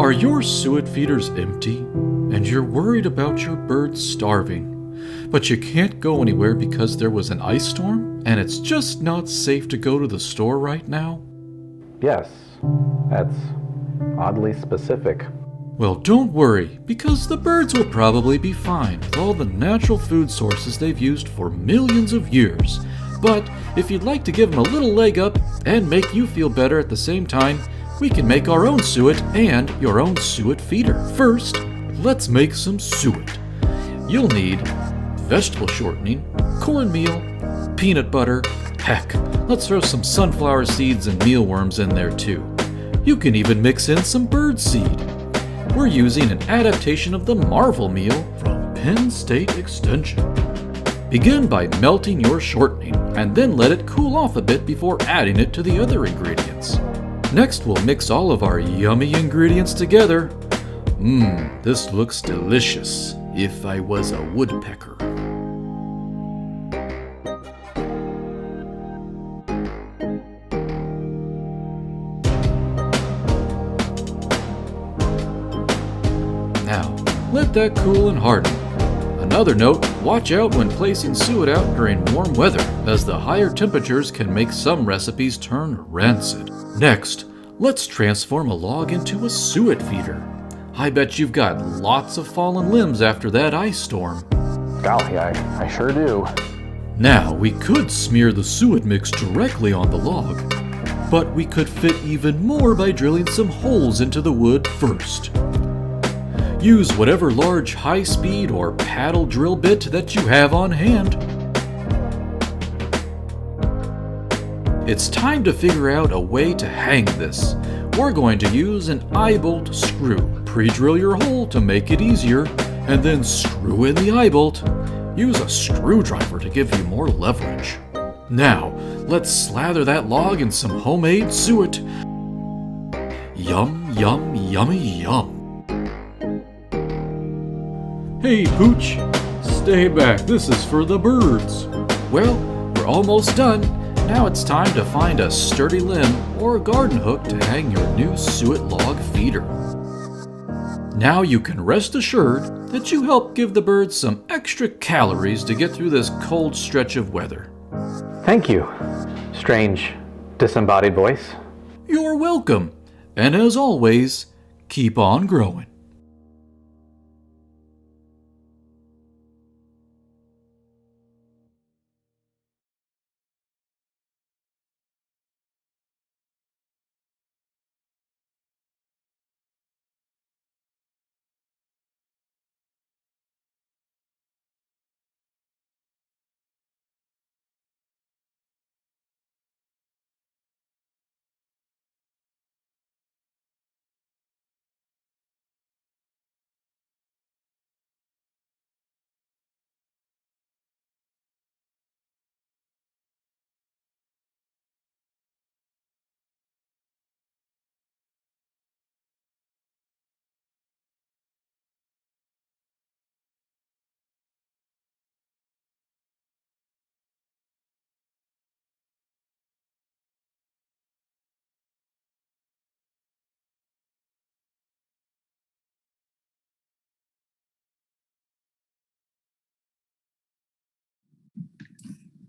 Are your suet feeders empty and you're worried about your birds starving, but you can't go anywhere because there was an ice storm and it's just not safe to go to the store right now? Yes, that's oddly specific. Well, don't worry, because the birds will probably be fine with all the natural food sources they've used for millions of years. But if you'd like to give them a little leg up and make you feel better at the same time, we can make our own suet and your own suet feeder. First, let's make some suet. You'll need vegetable shortening, cornmeal, peanut butter. Heck, let's throw some sunflower seeds and mealworms in there too. You can even mix in some bird seed. We're using an adaptation of the Marvel meal from Penn State Extension. Begin by melting your shortening and then let it cool off a bit before adding it to the other ingredients. Next, we'll mix all of our yummy ingredients together. This looks delicious if I was a woodpecker. Now, let that cool and harden. Another note, watch out when placing suet out during warm weather, as the higher temperatures can make some recipes turn rancid. Next, let's transform a log into a suet feeder. I bet you've got lots of fallen limbs after that ice storm. Golly, I sure do. Now, we could smear the suet mix directly on the log, but we could fit even more by drilling some holes into the wood first. Use whatever large high-speed or paddle drill bit that you have on hand. It's time to figure out a way to hang this. We're going to use an eye-bolt screw. Pre-drill your hole to make it easier, and then screw in the eye-bolt. Use a screwdriver to give you more leverage. Now, let's slather that log in some homemade suet. Yum, yum, yummy, yum. Hey, Pooch, stay back. This is for the birds. Well, we're almost done. Now it's time to find a sturdy limb or a garden hook to hang your new suet log feeder. Now you can rest assured that you help give the birds some extra calories to get through this cold stretch of weather. Thank you, strange, disembodied voice. You're welcome. And as always, keep on growing.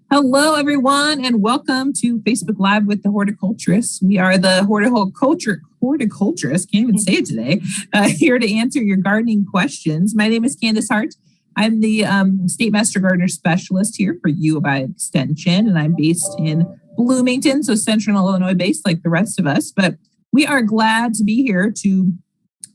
Hello, everyone, and welcome to Facebook Live with the Horticulturists. We are the Horticulturists, can't even say it today, here to answer your gardening questions. My name is Candice Hart. I'm the State Master Gardener Specialist here for U by Extension, and I'm based in Bloomington, so Central Illinois based like the rest of us. But we are glad to be here to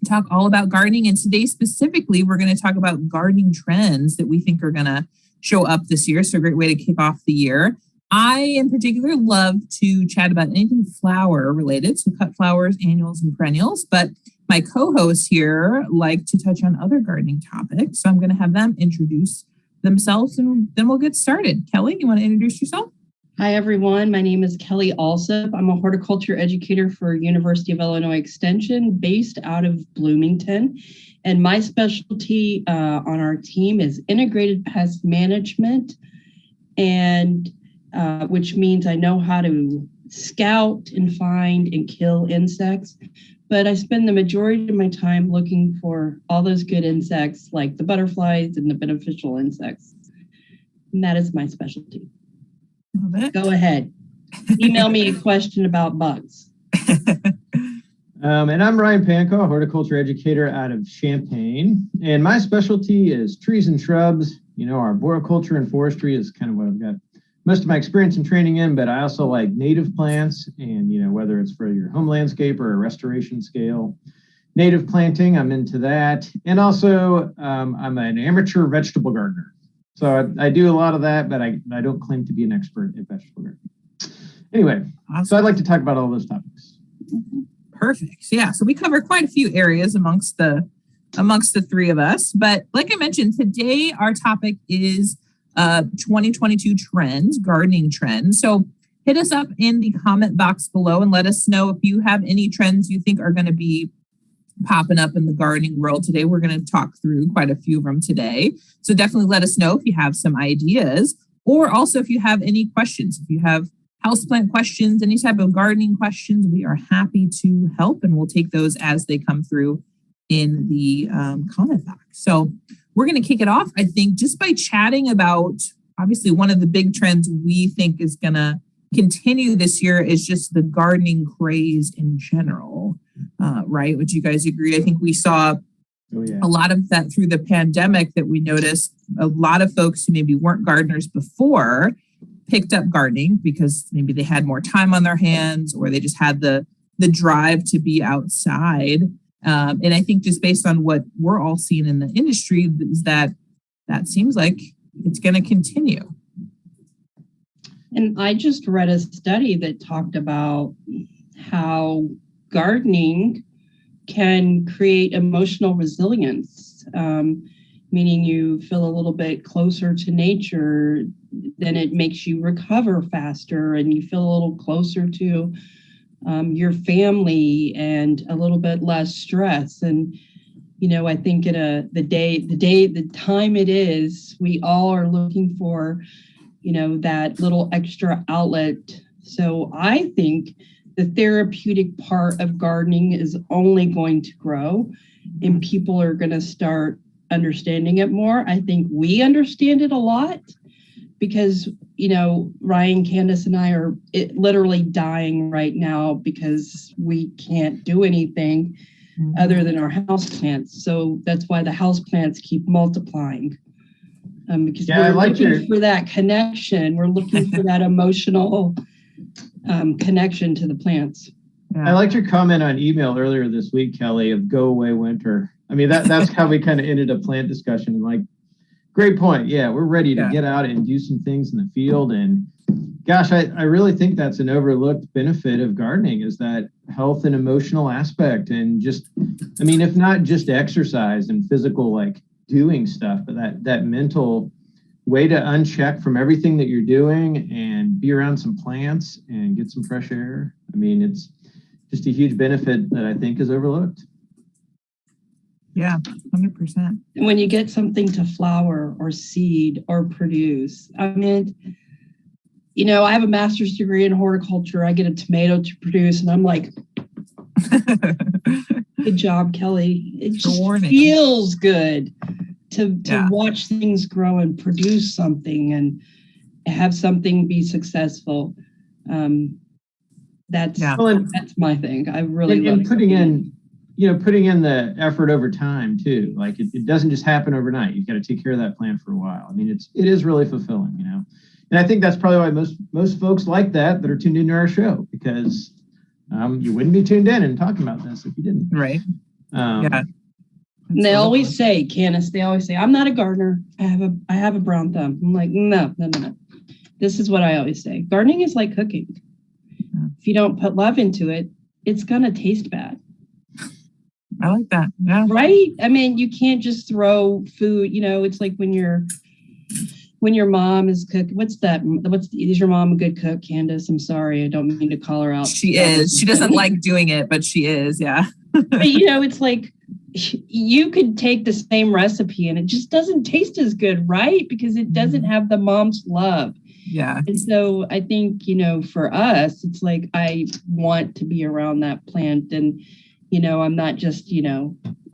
talk all about gardening. And today specifically, we're going to talk about gardening trends that we think are going to show up this year. So a great way to kick off the year. I in particular love to chat about anything flower related, so cut flowers, annuals, and perennials. But my co-hosts here like to touch on other gardening topics. So I'm going to have them introduce themselves and then we'll get started. Kelly, you want to introduce yourself? Hi, everyone. My name is Kelly Allsup. I'm a horticulture educator for University of Illinois Extension based out of Bloomington. And my specialty on our team is integrated pest management, and which means I know how to scout and find and kill insects. but I spend the majority of my time looking for all those good insects, like the butterflies and the beneficial insects. And that is my specialty. Love it. Go ahead. Email me a question about bugs. And I'm Ryan Pankau, a horticulture educator out of Champaign. And my specialty is trees and shrubs. You know, arboriculture and forestry is kind of what I've got most of my experience and training in, but I also like native plants and, you know, whether it's for your home landscape or a restoration scale. Native planting, I'm into that. And also, I'm an amateur vegetable gardener. So I do a lot of that, but I don't claim to be an expert at vegetable gardening. Anyway, Awesome. So I'd like to talk about all those topics. Perfect. Yeah. So we cover quite a few areas amongst the three of us. But like I mentioned, today our topic is 2022 trends, gardening trends. So hit us up in the comment box below and let us know if you have any trends you think are going to be popping up in the gardening world today. We're going to talk through quite a few of them today. So definitely let us know if you have some ideas, or also if you have any questions. If you have houseplant questions, any type of gardening questions, we are happy to help, and we'll take those as they come through in the comment box. So we're going to kick it off, I think, just by chatting about, obviously, one of the big trends we think is going to continue this year is just the gardening craze in general, right? Would you guys agree? I think we saw a lot of that through the pandemic, that we noticed a lot of folks who maybe weren't gardeners before picked up gardening because maybe they had more time on their hands, or they just had the drive to be outside. And I think just based on what we're all seeing in the industry is that seems like it's going to continue. And I just read a study that talked about how gardening can create emotional resilience, meaning you feel a little bit closer to nature, then it makes you recover faster, and you feel a little closer to your family and a little bit less stress. And, you know, I think the time it is, we all are looking for, you know, that little extra outlet. So I think the therapeutic part of gardening is only going to grow, and people are going to start understanding it more. I think we understand it a lot because, you know, Ryan, Candice, and I are literally dying right now because we can't do anything other than our houseplants. So that's why the houseplants keep multiplying. Because we're looking for that connection. We're looking for that emotional connection to the plants. Yeah. I liked your comment on email earlier this week, Kelly, of go away winter. I mean, that's how we kind of ended a plant discussion. Like, great point. Yeah, we're ready to get out and do some things in the field. And gosh, I really think that's an overlooked benefit of gardening, is that health and emotional aspect. And just, I mean, if not just exercise and physical, like doing stuff, but that mental way to uncheck from everything that you're doing and be around some plants and get some fresh air. I mean, it's just a huge benefit that I think is overlooked. Yeah, 100%. When you get something to flower or seed or produce, I mean, you know, I have a master's degree in horticulture. I get a tomato to produce, and I'm like, good job, Kelly. It just feels good to watch things grow and produce something and have something be successful. That's my thing. I really love putting in the effort over time too. Like it doesn't just happen overnight. You've got to take care of that plant for a while. I mean, it is really fulfilling, you know. And I think that's probably why most folks like that are tuned into our show, because you wouldn't be tuned in and talking about this if you didn't. Right. And they always say, Candice, I'm not a gardener. I have a brown thumb. I'm like, no. This is what I always say. Gardening is like cooking. If you don't put love into it, it's going to taste bad. I like that. Yeah. Right? I mean, you can't just throw food, you know, it's like when your mom is cooking. Is your mom a good cook, Candice? I'm sorry. I don't mean to call her out. She is. She doesn't like doing it, but she is. Yeah. But, you know, it's like you could take the same recipe and it just doesn't taste as good, right? Because it doesn't have the mom's love. Yeah. And so I think, you know, for us, it's like I want to be around that plant. And, I'm not just,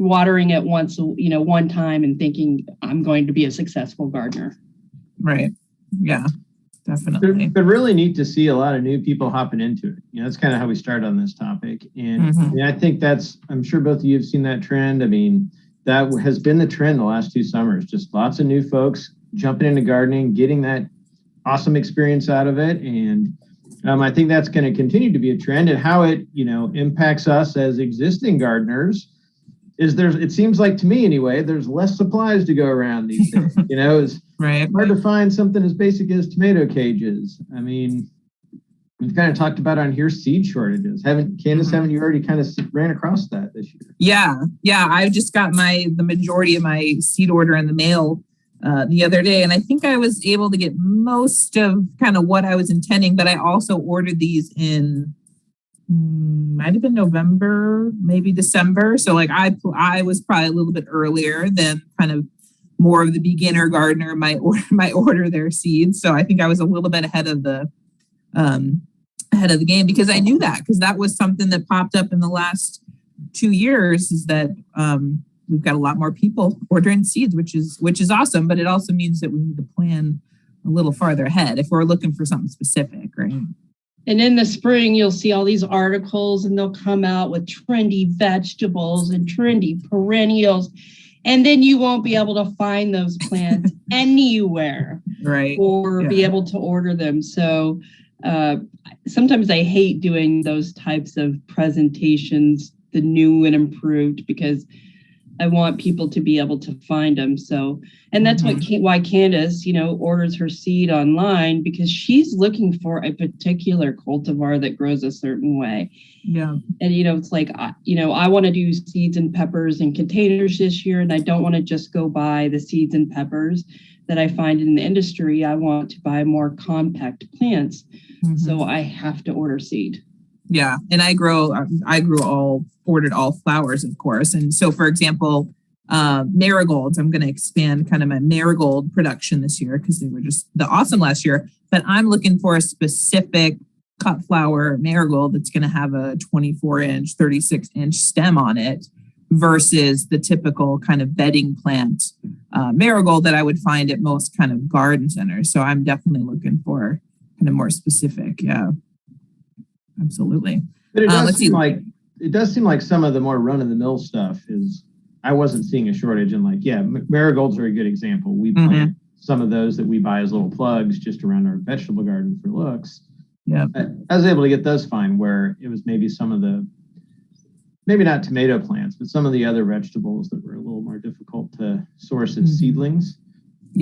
watering it once, one time and thinking I'm going to be a successful gardener. Right. Yeah, definitely. But really neat to see a lot of new people hopping into it. That's kind of how we started on this topic. And I think I'm sure both of you have seen that trend. I mean, that has been the trend the last 2 summers, just lots of new folks jumping into gardening, getting that awesome experience out of it. And I think that's going to continue to be a trend, and how it, impacts us as existing gardeners is it seems like, to me anyway, there's less supplies to go around these days. It's right. hard to find something as basic as tomato cages. I mean, we've kind of talked about on here seed shortages. Candice, haven't you already kind of ran across that this year? Yeah. I just got the majority of my seed order in the mail the other day, and I think I was able to get most of kind of what I was intending, but I also ordered these in might have been November, maybe December. So like I was probably a little bit earlier than kind of more of the beginner gardener might order their seeds. So I think I was a little bit ahead of the game, because I knew because that was something that popped up in the last 2 years, is that we've got a lot more people ordering seeds, which is awesome, but it also means that we need to plan a little farther ahead if we're looking for something specific, right? And in the spring, you'll see all these articles, and they'll come out with trendy vegetables and trendy perennials. And then you won't be able to find those plants anywhere, right? Or be able to order them. So sometimes I hate doing those types of presentations, the new and improved, because I want people to be able to find them. So, and that's why Candice, orders her seed online, because she's looking for a particular cultivar that grows a certain way. Yeah. And, it's like, I want to do seeds and peppers in containers this year, and I don't want to just go buy the seeds and peppers that I find in the industry. I want to buy more compact plants. So I have to order seed. Yeah. And I ordered all flowers, of course. And so, for example, marigolds, I'm going to expand kind of my marigold production this year, because they were just awesome last year. But I'm looking for a specific cut flower marigold that's going to have a 24-inch, 36-inch stem on it, versus the typical kind of bedding plant marigold that I would find at most kind of garden centers. So I'm definitely looking for kind of more specific. Yeah. Absolutely. But it does seem like some of the more run-of-the-mill stuff I wasn't seeing a shortage in, marigolds are a good example. We plant some of those that we buy as little plugs just around our vegetable garden for looks. Yeah. I was able to get those fine, where it was maybe some of maybe not tomato plants, but some of the other vegetables that were a little more difficult to source as seedlings,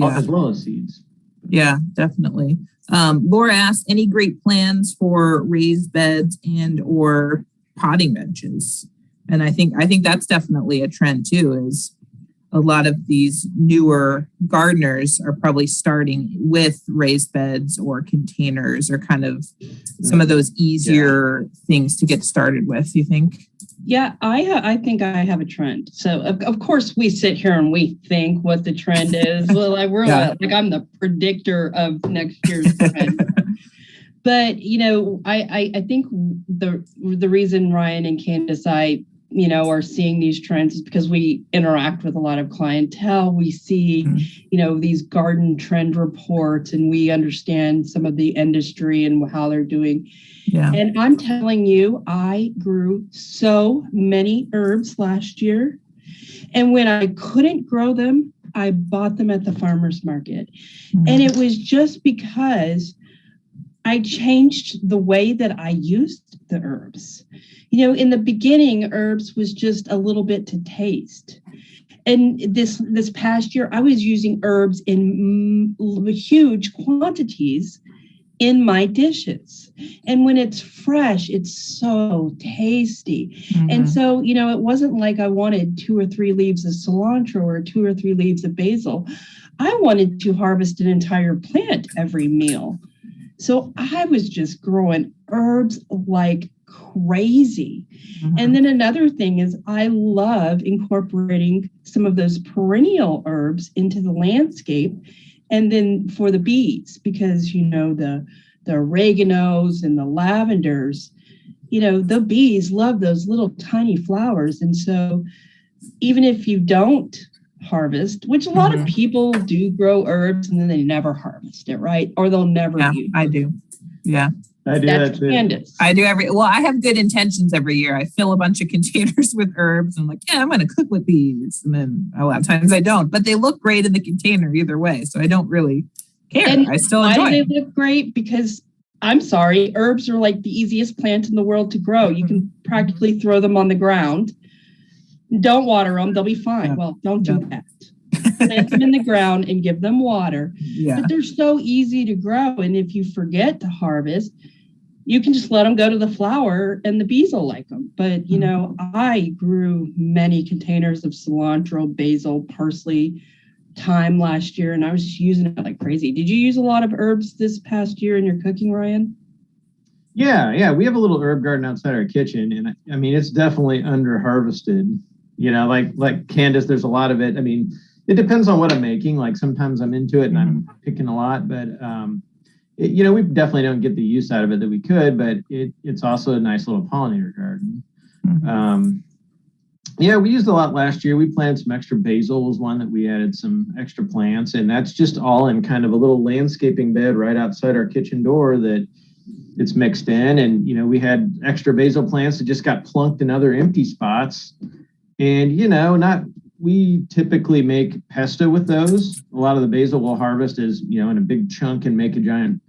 as well as seeds. Yeah, definitely. Laura asked, any great plans for raised beds and or potting benches? And I think that's definitely a trend too, is a lot of these newer gardeners are probably starting with raised beds or containers, or kind of some of those easier things to get started with, you think? Yeah, I think I have a trend. So of course we sit here and we think what the trend is. Well, I'm the predictor of next year's trend. But I think the reason Ryan and Candice, are seeing these trends is because we interact with a lot of clientele. We see, these garden trend reports, and we understand some of the industry and how they're doing. Yeah. And I'm telling you, I grew so many herbs last year. And when I couldn't grow them, I bought them at the farmer's market. And it was just because I changed the way that I used the herbs. In the beginning, herbs was just a little bit to taste. And this past year, I was using herbs in huge quantities in my dishes. And when it's fresh, it's so tasty. And so, it wasn't like I wanted 2 or 3 leaves of cilantro or 2 or 3 leaves of basil. I wanted to harvest an entire plant every meal. So I was just growing herbs like crazy. And then another thing is I love incorporating some of those perennial herbs into the landscape. And then for the bees, because, the oreganos and the lavenders, the bees love those little tiny flowers. And so even if you don't harvest, which a lot of people do grow herbs and then they never harvest it, right? Or they'll never use it. I do. Yeah. I do that too. Candice. I do I have good intentions every year. I fill a bunch of containers with herbs. I'm like, yeah, I'm going to cook with these. And then a lot of times I don't, but they look great in the container either way. So I don't really care. And I still enjoy why do it. they look great? Because I'm sorry, herbs are like the easiest plant in the world to grow. You can practically throw them on the ground. Don't water them. They'll be fine. Yeah. Well, don't do that. Plant them in the ground and give them water. Yeah. But they're so easy to grow. And if you forget to harvest, you can just let them go to the flower and the bees will like them. But, I grew many containers of cilantro, basil, parsley, thyme last year, and I was just using it like crazy. Did you use a lot of herbs this past year in your cooking, Ryan? Yeah. We have a little herb garden outside our kitchen, and I mean, it's definitely under harvested. Like Candice, there's a lot of it. I mean, it depends on what I'm making. Like sometimes I'm into it and I'm picking a lot, but we definitely don't get the use out of it that we could. But it's also a nice little pollinator garden. We used a lot last year. We planted some extra basil was one that we added some extra plants, and that's just all in kind of a little landscaping bed right outside our kitchen door that it's mixed in. And, we had extra basil plants that just got plunked in other empty spots. And, we typically make pesto with those. A lot of the basil we'll harvest is, in a big chunk and make a giant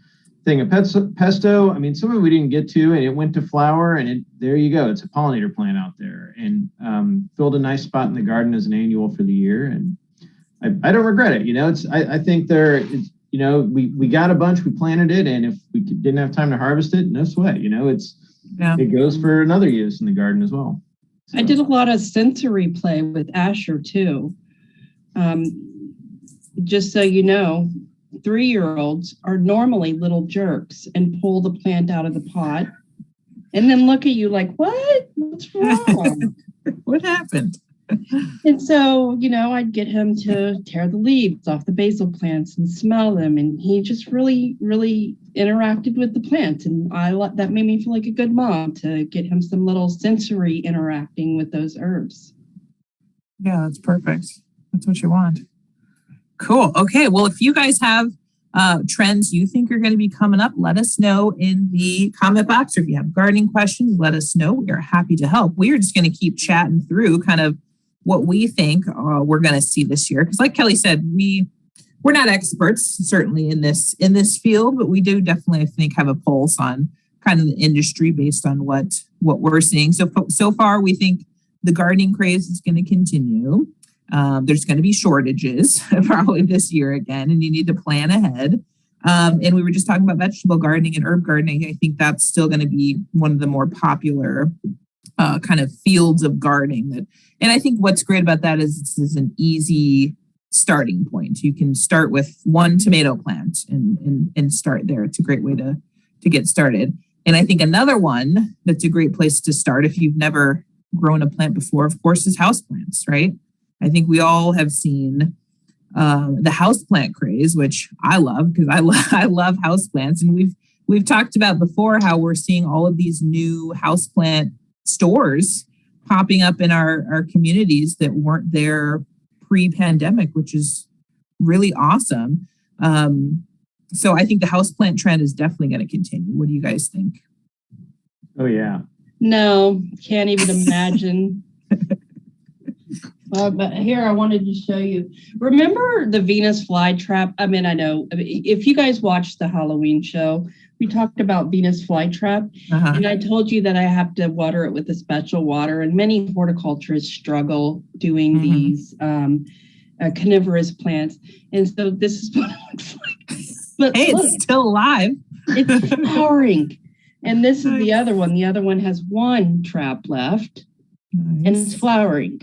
thing of pesto. I mean, some of it we didn't get to, and it went to flower, and there you go. It's a pollinator plant out there, and filled a nice spot in the garden as an annual for the year. And I don't regret it. I think we got a bunch, we planted it, and if we didn't have time to harvest it, no sweat. It goes for another use in the garden as well. So. I did a lot of sensory play with Asher too. Just so you know, 3-year-olds are normally little jerks and pull the plant out of the pot and then look at you like, what's wrong? What happened? And so, I'd get him to tear the leaves off the basil plants and smell them. And he just really, really interacted with the plant. And that made me feel like a good mom to get him some little sensory interacting with those herbs. Yeah, that's perfect. That's what you want. Cool. Okay. Well, if you guys have trends you think are going to be coming up, let us know in the comment box. Or if you have gardening questions, let us know. We are happy to help. We are just going to keep chatting through kind of what we think we're going to see this year. Because like Kelly said, we're not experts, certainly in this field, but we do definitely, I think, have a pulse on kind of the industry based on what we're seeing. So far, we think the gardening craze is going to continue. There's going to be shortages probably this year again, and you need to plan ahead. And we were just talking about vegetable gardening and herb gardening. I think that's still going to be one of the more popular kind of fields of gardening. And I think what's great about that is this is an easy starting point. You can start with one tomato plant and start there. It's a great way to get started. And I think another one that's a great place to start if you've never grown a plant before, of course, is houseplants, right? I think we all have seen the houseplant craze, which I love because I love houseplants. And we've talked about before how we're seeing all of these new houseplant stores popping up in our communities that weren't there pre-pandemic, which is really awesome. So I think the houseplant trend is definitely going to continue. What do you guys think? Oh, yeah. No, can't even imagine. But here I wanted to show you. Remember the Venus flytrap? I know if you guys watched the Halloween show, we talked about Venus flytrap, and I told you that I have to water it with a special water. And many horticulturists struggle doing these carnivorous plants. And so this is what it looks like. But hey, look, it's still alive. It's flowering. And this is the other one. The other one has one trap left, and it's flowering.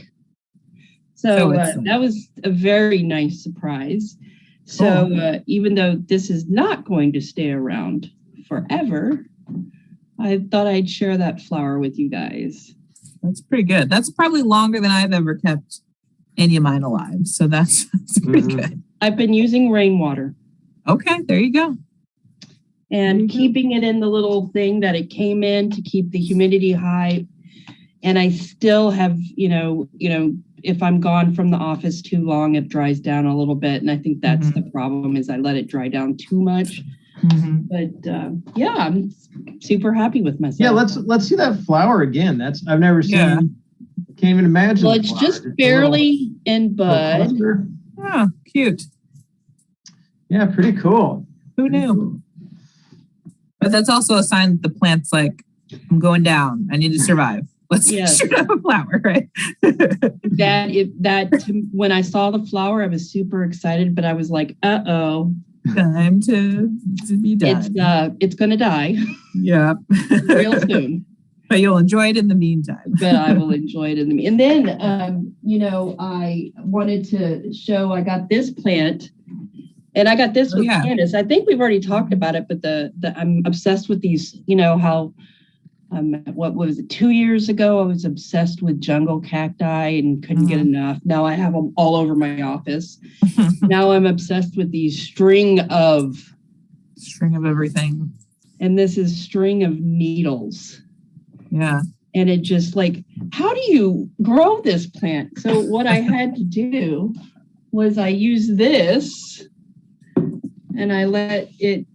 So that was a very nice surprise. So even though this is not going to stay around forever, I thought I'd share that flower with you guys. That's pretty good. That's probably longer than I've ever kept any of mine alive. So that's pretty good. I've been using rainwater. Okay, there you go. and keeping it in the little thing that it came in to keep the humidity high. And I still have, if I'm gone from the office too long, it dries down a little bit. And I think that's the problem, is I let it dry down too much. But I'm super happy with myself. Yeah, let's see that flower again. I've never seen. Yeah. Can't even imagine. Well, it's just barely in bud. Oh, cute. Yeah, pretty cool. Who knew? But that's also a sign that the plant's like, I'm going down. I need to survive. Let's shoot up a flower, right? When I saw the flower, I was super excited, but I was like, time to be done. It's gonna die. Yeah. Real soon. But you'll enjoy it in the meantime. But I will enjoy it in the meantime. And then I wanted to show I got this plant. And I got this with Candice. I think we've already talked about it, but I'm obsessed with these, how what was it, 2 years ago, I was obsessed with jungle cacti and couldn't get enough. Now I have them all over my office. Now I'm obsessed with these string of everything. And this is string of needles. Yeah. And it just how do you grow this plant? So what I had to do was I used this and I let it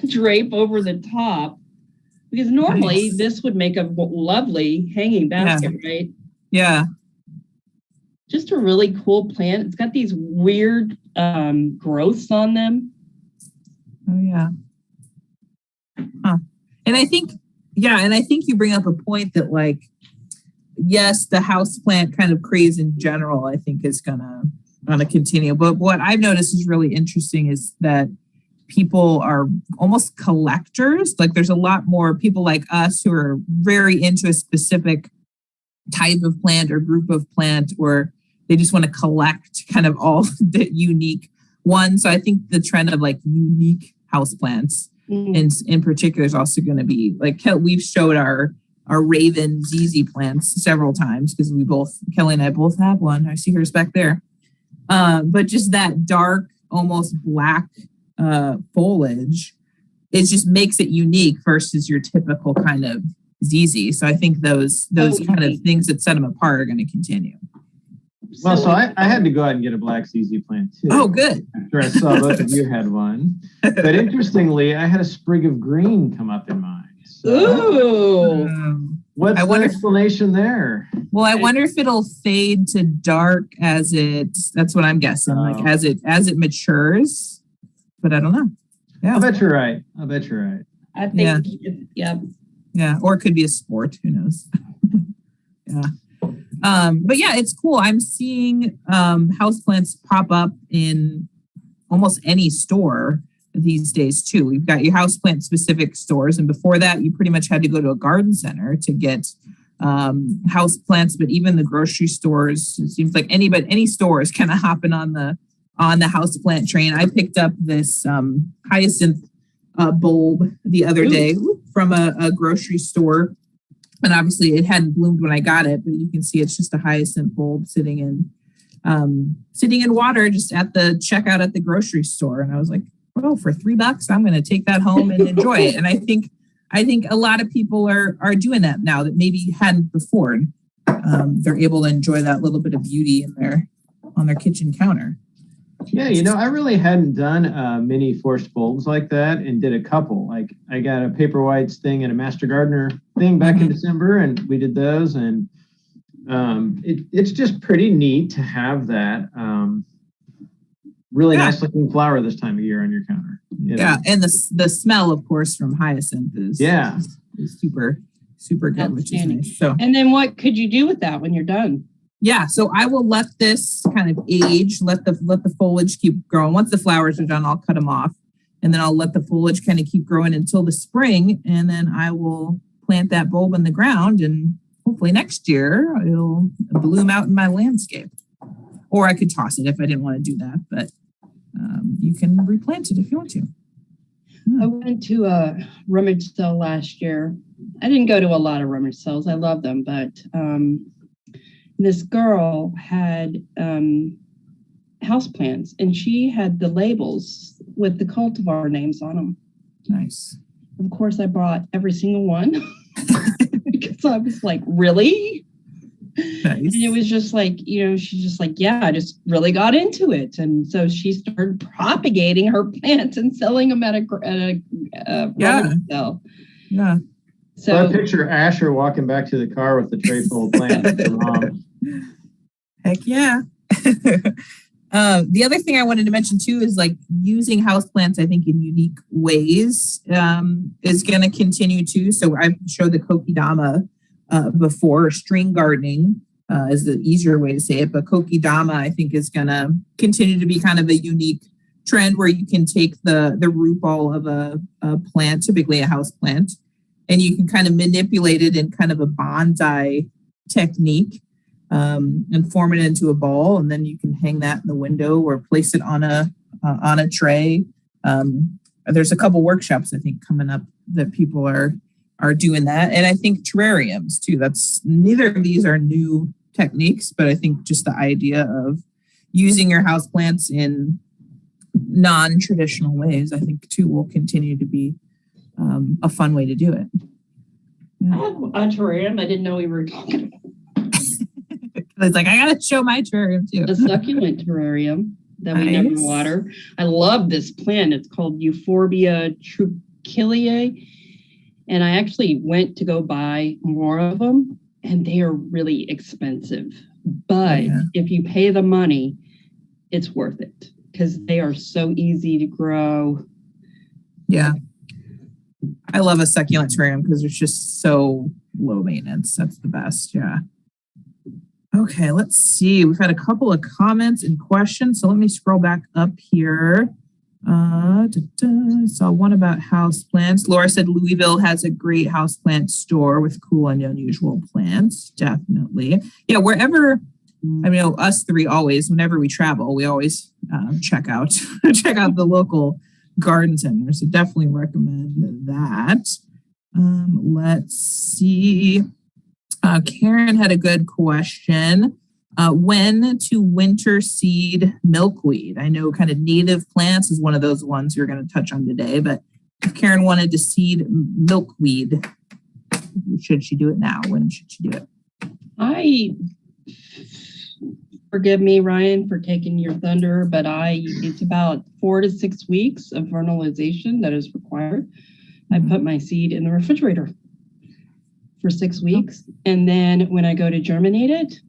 drape over the top, because normally this would make a lovely hanging basket, right? Yeah. Just a really cool plant. It's got these weird growths on them. Oh, yeah. Huh. And I think you bring up a point that yes, the houseplant kind of craze in general, I think is gonna continue. But what I've noticed is really interesting is that people are almost collectors. There's a lot more people like us who are very into a specific type of plant or group of plant, or they just want to collect kind of all the unique ones. So I think the trend of unique houseplants in particular is also going to be we've showed our Raven ZZ plants several times, because Kelly and I both have one. I see hers back there. But just that dark, almost black foliage, it just makes it unique versus your typical kind of ZZ. So I think those kind of things that set them apart are going to continue. Well, so I had to go out and get a black ZZ plant too. Oh, good. After I saw both of you had one. But interestingly, I had a sprig of green come up in mine. So what's the explanation there? Well, I wonder if it'll fade to dark that's what I'm guessing, as it matures. But I don't know. Yeah. I bet you're right. I think, Yeah. Or it could be a sport. Who knows? Yeah. But yeah, it's cool. I'm seeing houseplants pop up in almost any store these days too. We've got your houseplant specific stores, and before that, you pretty much had to go to a garden center to get houseplants. But even the grocery stores, it seems like any store is kind of hopping on the houseplant train. I picked up this hyacinth bulb the other day from a grocery store. And obviously it hadn't bloomed when I got it, but you can see it's just a hyacinth bulb sitting in water just at the checkout at the grocery store. And I was like, oh, for $3, I'm going to take that home and enjoy it. And I think a lot of people are doing that now that maybe hadn't before. They're able to enjoy that little bit of beauty on their kitchen counter. Yeah, I really hadn't done many forced bulbs like that, and did a couple. I got a paper whites thing and a Master Gardener thing back in December, and we did those. And it's just pretty neat to have that really nice looking flower this time of year on your counter. Yeah, and the smell, of course, from hyacinth is super, super good, which is nice. So, and then what could you do with that when you're done? Yeah, so I will let this kind of age, let the foliage keep growing. Once the flowers are done, I'll cut them off, and then I'll let the foliage kind of keep growing until the spring, and then I will plant that bulb in the ground, and hopefully next year it'll bloom out in my landscape. Or I could toss it if I didn't want to do that, but you can replant it if you want to. I went to a rummage sale last year. I didn't go to a lot of rummage sales. I love them, but this girl had houseplants, and she had the labels with the cultivar names on them. Nice. Of course, I bought every single one because I was like, really? Nice. And it was just like, she's just like, yeah, I just really got into it. And so she started propagating her plants and selling them at a rummage sale. Yeah. So I picture Asher walking back to the car with the tray full of plants with her mom. Heck yeah. The other thing I wanted to mention too is like using houseplants, I think, in unique ways is going to continue too. So I've showed the kokedama before. String gardening is the easier way to say it, but kokedama I think is going to continue to be kind of a unique trend where you can take the root ball of a plant, typically a house plant, and you can kind of manipulate it in kind of a bonsai technique. And form it into a ball, and then you can hang that in the window or place it on a tray. There's a couple workshops I think coming up that people are doing that, and I think terrariums too. Neither of these are new techniques, but I think just the idea of using your houseplants in non-traditional ways, I think too will continue to be a fun way to do it. I have a terrarium I didn't know we were talking about. It's like, I got to show my terrarium too. A succulent terrarium that we never water. I love this plant. It's called Euphorbia trunculae. And I actually went to go buy more of them, and they are really expensive. But if you pay the money, it's worth it because they are so easy to grow. Yeah. I love a succulent terrarium because it's just so low maintenance. That's the best. Yeah. Okay, let's see. We've had a couple of comments and questions. So let me scroll back up here. I saw one about houseplants. Laura said Louisville has a great houseplant store with cool and unusual plants. Definitely. Yeah, wherever, I mean, us three always, whenever we travel, we always check out the local garden center. So definitely recommend that. Let's see. Karen had a good question. When to winter seed milkweed? I know kind of native plants is one of those ones you're going to touch on today, but if Karen wanted to seed milkweed, should she do it now? When should she do it? Forgive me, Ryan, for taking your thunder, but it's about 4 to 6 weeks of vernalization that is required. I put my seed in the refrigerator for 6 weeks. And then when I go to germinate it,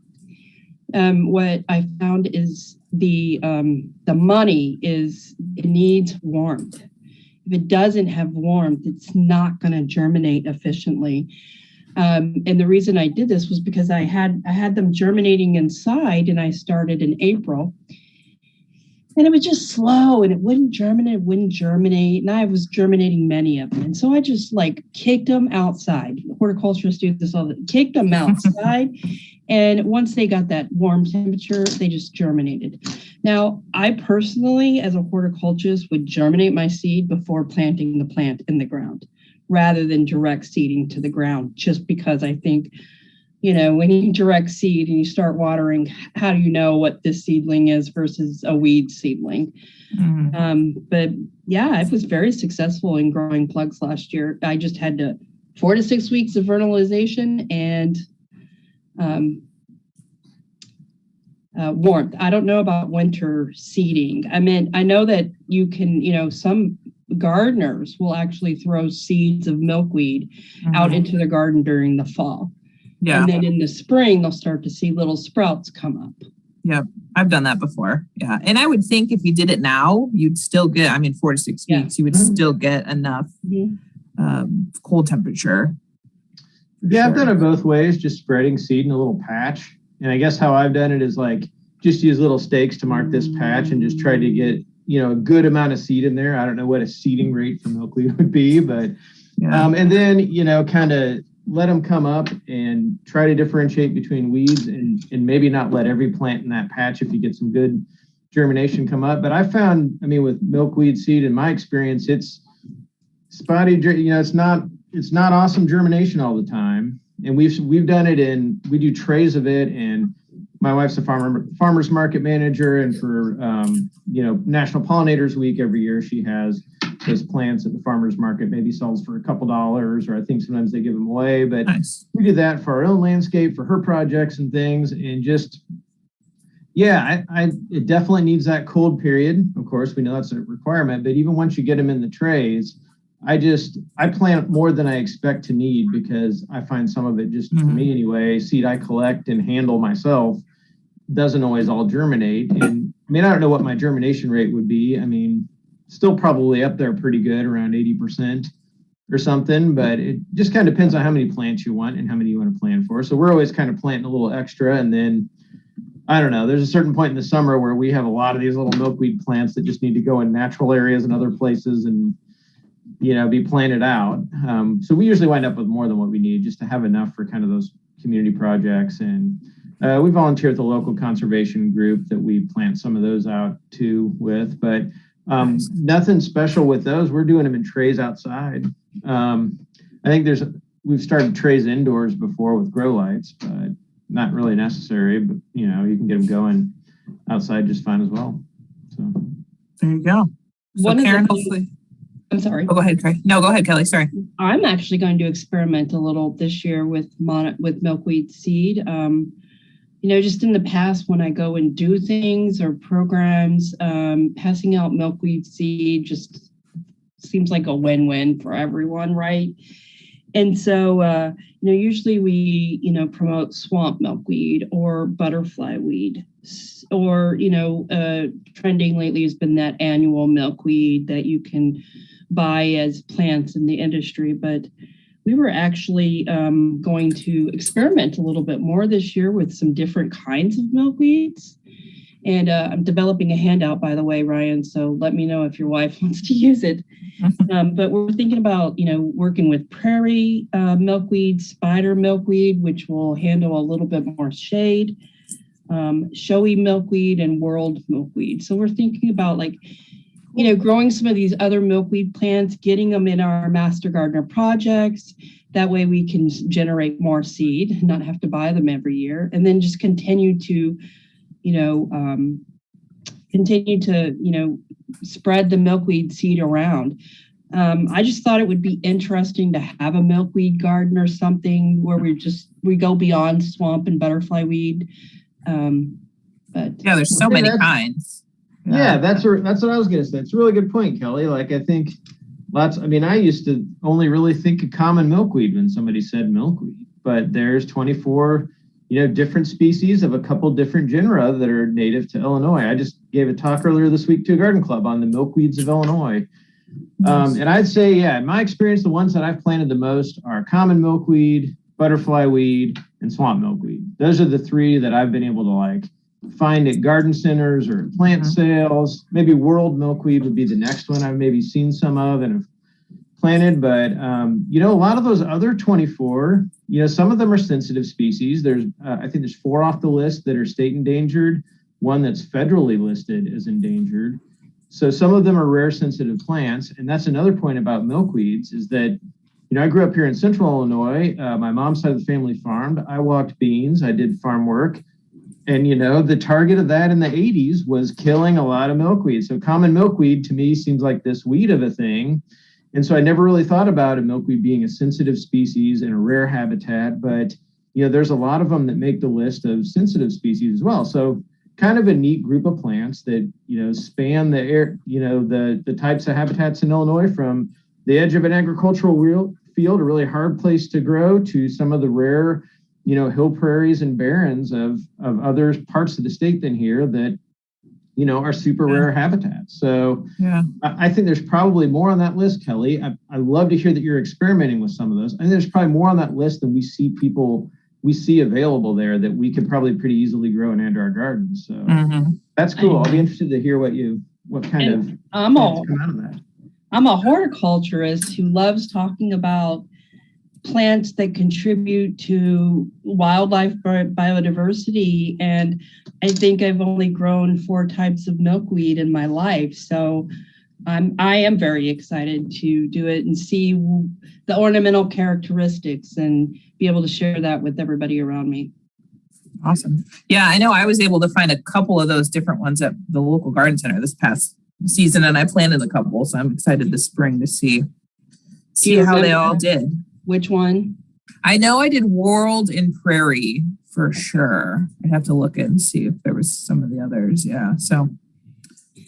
what I found is the money is it needs warmth. If it doesn't have warmth, it's not going to germinate efficiently. And the reason I did this was because I had them germinating inside, and I started in April. And it was just slow, and it wouldn't germinate. And I was germinating many of them. And so I just kicked them outside. Horticulturists do this all the time. Kicked them outside. And once they got that warm temperature, they just germinated. Now, I personally, as a horticulturist, would germinate my seed before planting the plant in the ground, rather than direct seeding to the ground, just because I think, when you direct seed and you start watering, how do you know what this seedling is versus a weed seedling? Mm-hmm. But yeah, I was very successful in growing plugs last year. I just had 4 to 6 weeks of vernalization and warmth. I don't know about winter seeding. I know that you can, some gardeners will actually throw seeds of milkweed out into their garden during the fall. Yeah. And then in the spring, they'll start to see little sprouts come up. Yep. I've done that before. Yeah. And I would think if you did it now, you'd still get, 4 to 6 weeks, you would still get enough cold temperature. Yeah, sure. I've done it both ways, just spreading seed in a little patch. And I guess how I've done it is just use little stakes to mark this patch and just try to get, a good amount of seed in there. I don't know what a seeding rate for milkweed would be, but, and then, kind of let them come up and try to differentiate between weeds and maybe not let every plant in that patch if you get some good germination come up. But I found, with milkweed seed, in my experience, it's spotty, it's not awesome germination all the time. And we've done it we do trays of it, and my wife's a farmer's market manager, and for National Pollinators Week every year she has those plants at the farmer's market, maybe sells for a couple dollars, or I think sometimes they give them away. But Nice. we do that for our own landscape, for her projects and things. And just, yeah, it definitely needs that cold period. Of course, we know that's a requirement. But even once you get them in the trays, I plant more than I expect to need, because I find some of it, just for me anyway, seed I collect and handle myself, doesn't always all germinate. And I mean, I don't know what my germination rate would be. I mean, still probably up there pretty good, around 80% or something, but it just kind of depends on how many plants you want and how many you want to plant for. So we're always kind of planting a little extra. And then, I don't know, there's a certain point in the summer where we have a lot of these little milkweed plants that just need to go in natural areas and other places and, be planted out. So we usually wind up with more than what we need, just to have enough for kind of those community projects. And we volunteer with the local conservation group that we plant some of those out too with, but nothing special with those. We're doing them in trays outside. I think we've started trays indoors before with grow lights, but not really necessary. But you can get them going outside just fine as well. So there you go. So Karen, hopefully. I'm sorry. Oh, go ahead, Kelly. No, go ahead, Kelly. Sorry. I'm actually going to experiment a little this year with milkweed seed. Just in the past, when I go and do things or programs, passing out milkweed seed just seems like a win-win for everyone, right? And so, usually we, promote swamp milkweed or butterfly weed, or, trending lately has been that annual milkweed that you can buy as plants in the industry. But we were actually going to experiment a little bit more this year with some different kinds of milkweeds. And I'm developing a handout, by the way, Ryan, so let me know if your wife wants to use it. But we're thinking about, working with prairie milkweed, spider milkweed, which will handle a little bit more shade, showy milkweed, and world milkweed. So we're thinking about growing some of these other milkweed plants, getting them in our Master Gardener projects. That way we can generate more seed, not have to buy them every year, and then just continue to spread the milkweed seed around. I just thought it would be interesting to have a milkweed garden or something where we go beyond swamp and butterfly weed. But yeah, there's so many kinds. Yeah, that's what I was going to say. It's a really good point, Kelly. I think I used to only really think of common milkweed when somebody said milkweed, but there's 24 different species of a couple different genera that are native to Illinois. I just gave a talk earlier this week to a garden club on the milkweeds of Illinois. Nice. And I'd say, in my experience, the ones that I've planted the most are common milkweed, butterfly weed, and swamp milkweed. Those are the three that I've been able to find at garden centers or plant sales. Maybe world milkweed would be the next one I've maybe seen some of and have planted. But, a lot of those other 24, some of them are sensitive species. I think there's 4 off the list that are state endangered, one that's federally listed as endangered. So some of them are rare sensitive plants. And that's another point about milkweeds is that, I grew up here in central Illinois. My mom's side of the family farmed. I walked beans. I did farm work. And, the target of that in the 80s was killing a lot of milkweed. So common milkweed to me seems like this weed of a thing. And so I never really thought about a milkweed being a sensitive species in a rare habitat. But, there's a lot of them that make the list of sensitive species as well. So kind of a neat group of plants that, span the air, the types of habitats in Illinois, from the edge of an agricultural field, a really hard place to grow, to some of the rare hill prairies and barrens of other parts of the state than here that, are super rare habitats. So I think there's probably more on that list, Kelly. I love to hear that you're experimenting with some of those. I think there's probably more on that list than we see available there that we could probably pretty easily grow and add to our gardens. So that's cool. I'll be interested to hear what kind of come out of that. I'm a horticulturist who loves talking about plants that contribute to wildlife biodiversity. And I think I've only grown 4 types of milkweed in my life. So I am very excited to do it and see the ornamental characteristics and be able to share that with everybody around me. Awesome. Yeah, I know I was able to find a couple of those different ones at the local garden center this past season, and I planted a couple, so I'm excited this spring to see you how they remember all did. Which one? I know I did World and Prairie for sure. I'd have to look and see if there was some of the others. Yeah. So,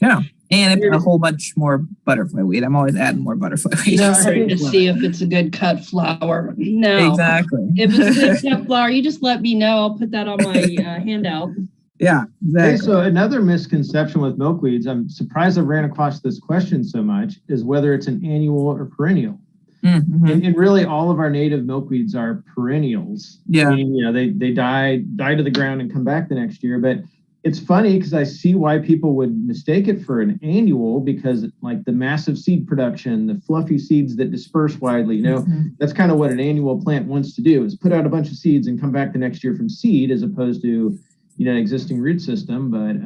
yeah. And a whole bunch more butterfly weed. I'm always adding more butterfly weed. No, to see if it's a good cut flower. No. Exactly. If it's a good cut flower, you just let me know. I'll put that on my handout. Yeah, exactly. Hey, so another misconception with milkweeds, I'm surprised I ran across this question so much, is whether it's an annual or perennial. Mm-hmm. And really, all of our native milkweeds are perennials. Yeah. I mean, they die to the ground and come back the next year. But it's funny because I see why people would mistake it for an annual, because like the massive seed production, the fluffy seeds that disperse widely, that's kind of what an annual plant wants to do, is put out a bunch of seeds and come back the next year from seed, as opposed to an existing root system. But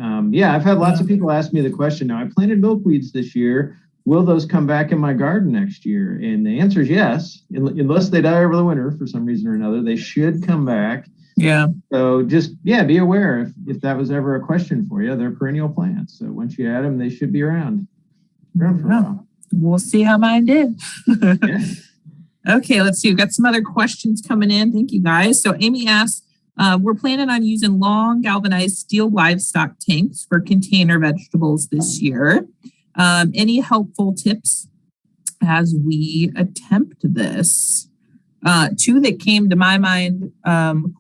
I've had lots of people ask me the question. Now, I planted milkweeds this year. Will those come back in my garden next year? And the answer is yes, unless they die over the winter for some reason or another. They should come back. Yeah. So just, be aware if that was ever a question for you. They're perennial plants. So once you add them, they should be around for a while. We'll see how mine did. Yeah. Okay, let's see. We've got some other questions coming in. Thank you, guys. So Amy asked, we're planning on using long galvanized steel livestock tanks for container vegetables this year. Any helpful tips as we attempt this? Two that came to my mind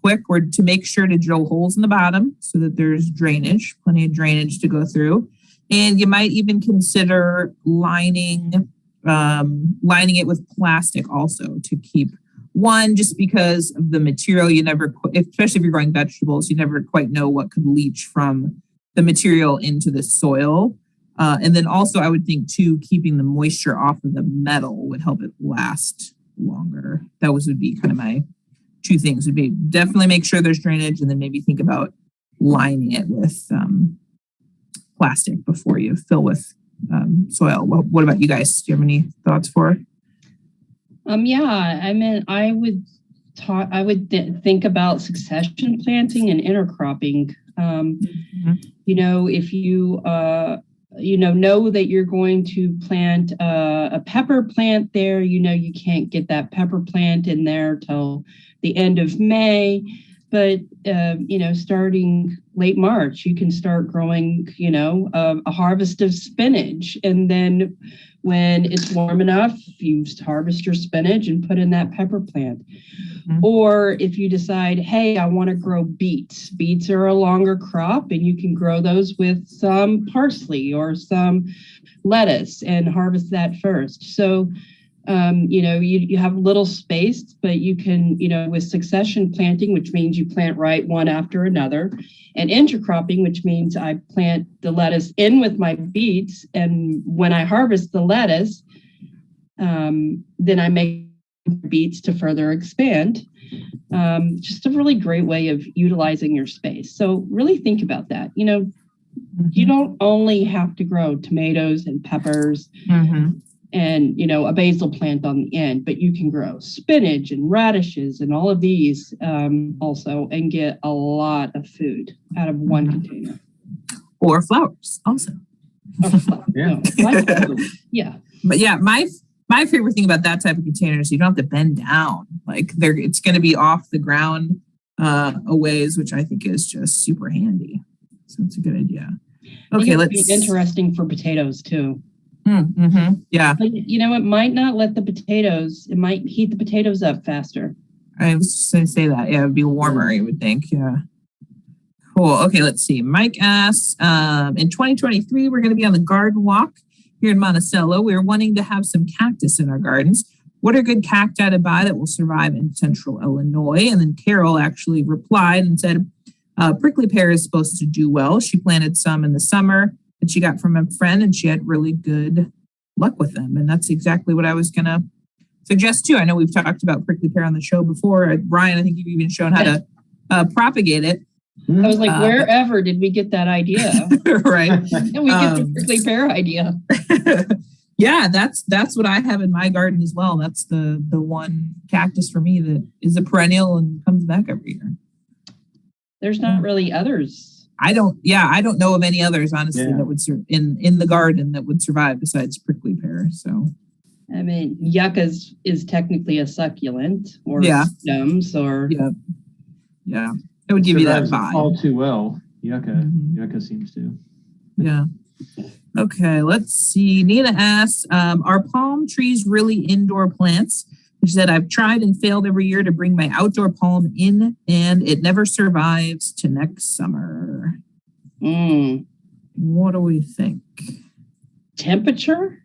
quick were to make sure to drill holes in the bottom so that there's drainage, plenty of drainage to go through. And you might even consider lining it with plastic also to keep one, just because of the material. You never, especially if you're growing vegetables, you never quite know what could leach from the material into the soil. And then also I would think too, keeping the moisture off of the metal would help it last longer. Those would be kind of my two things. Would be definitely make sure there's drainage, and then maybe think about lining it with plastic before you fill with soil. What about you guys? Do you have any thoughts for it? I would think about succession planting and intercropping. If you know that you're going to plant a pepper plant there, you can't get that pepper plant in there till the end of May. But, starting late March, you can start growing, a harvest of spinach. And then when it's warm enough, you harvest your spinach and put in that pepper plant. Mm-hmm. Or if you decide, hey, I want to grow beets. Beets are a longer crop, and you can grow those with some parsley or some lettuce and harvest that first. So, you have little space, but you can, with succession planting, which means you plant right one after another, and intercropping, which means I plant the lettuce in with my beets. And when I harvest the lettuce, then I make beets to further expand. Just a really great way of utilizing your space. So really think about that. You don't only have to grow tomatoes and peppers. Mm-hmm. And, a basil plant on the end, but you can grow spinach and radishes and all of these also, and get a lot of food out of one container. Or flowers also. Yeah. Yeah. But yeah, my favorite thing about that type of container is you don't have to bend down. Like it's going to be off the ground a ways, which I think is just super handy. So it's a good idea. Okay, let's be interesting for potatoes too. Mm-hmm. Yeah. But, it might not it might heat the potatoes up faster. I was just going to say that. Yeah, it would be warmer, you would think. Yeah. Cool. Okay, let's see. Mike asks, in 2023, we're going to be on the garden walk here in Monticello. We're wanting to have some cactus in our gardens. What are good cacti to buy that will survive in central Illinois? And then Carol actually replied and said, prickly pear is supposed to do well. She planted some in the summer that she got from a friend, and she had really good luck with them. And that's exactly what I was going to suggest too. I know we've talked about prickly pear on the show before. Ryan, I think you've even shown how to propagate it. I was like, wherever did we get that idea? Right. And we get the prickly pear idea. Yeah, that's what I have in my garden as well. That's the one cactus for me that is a perennial and comes back every year. There's not really others I don't know of any others, honestly, that would in the garden that would survive besides prickly pear. So, I mean, yucca is technically a succulent, or stems, or yeah, it would give you that vibe all too well. Yucca seems to. Yeah. Okay, let's see. Nina asks, are palm trees really indoor plants? She said, I've tried and failed every year to bring my outdoor palm in, and it never survives to next summer. What do we think? Temperature?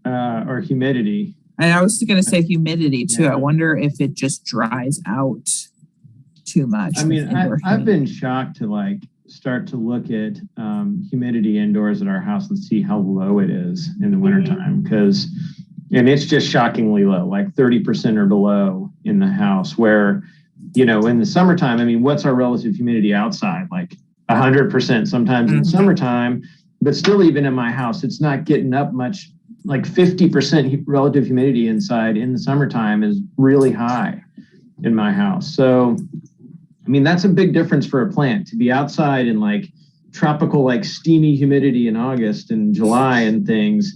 Or humidity. I was going to say humidity too. I wonder if it just dries out too much. I mean, I've been shocked to start to look at humidity indoors at our house and see how low it is in the wintertime, and it's just shockingly low, like 30% or below in the house, where, in the summertime, I mean, what's our relative humidity outside? Like 100% sometimes in the summertime, but still even in my house, it's not getting up much. Like 50% relative humidity inside in the summertime is really high in my house. So, I mean, that's a big difference for a plant to be outside in tropical, steamy humidity in August and July and things,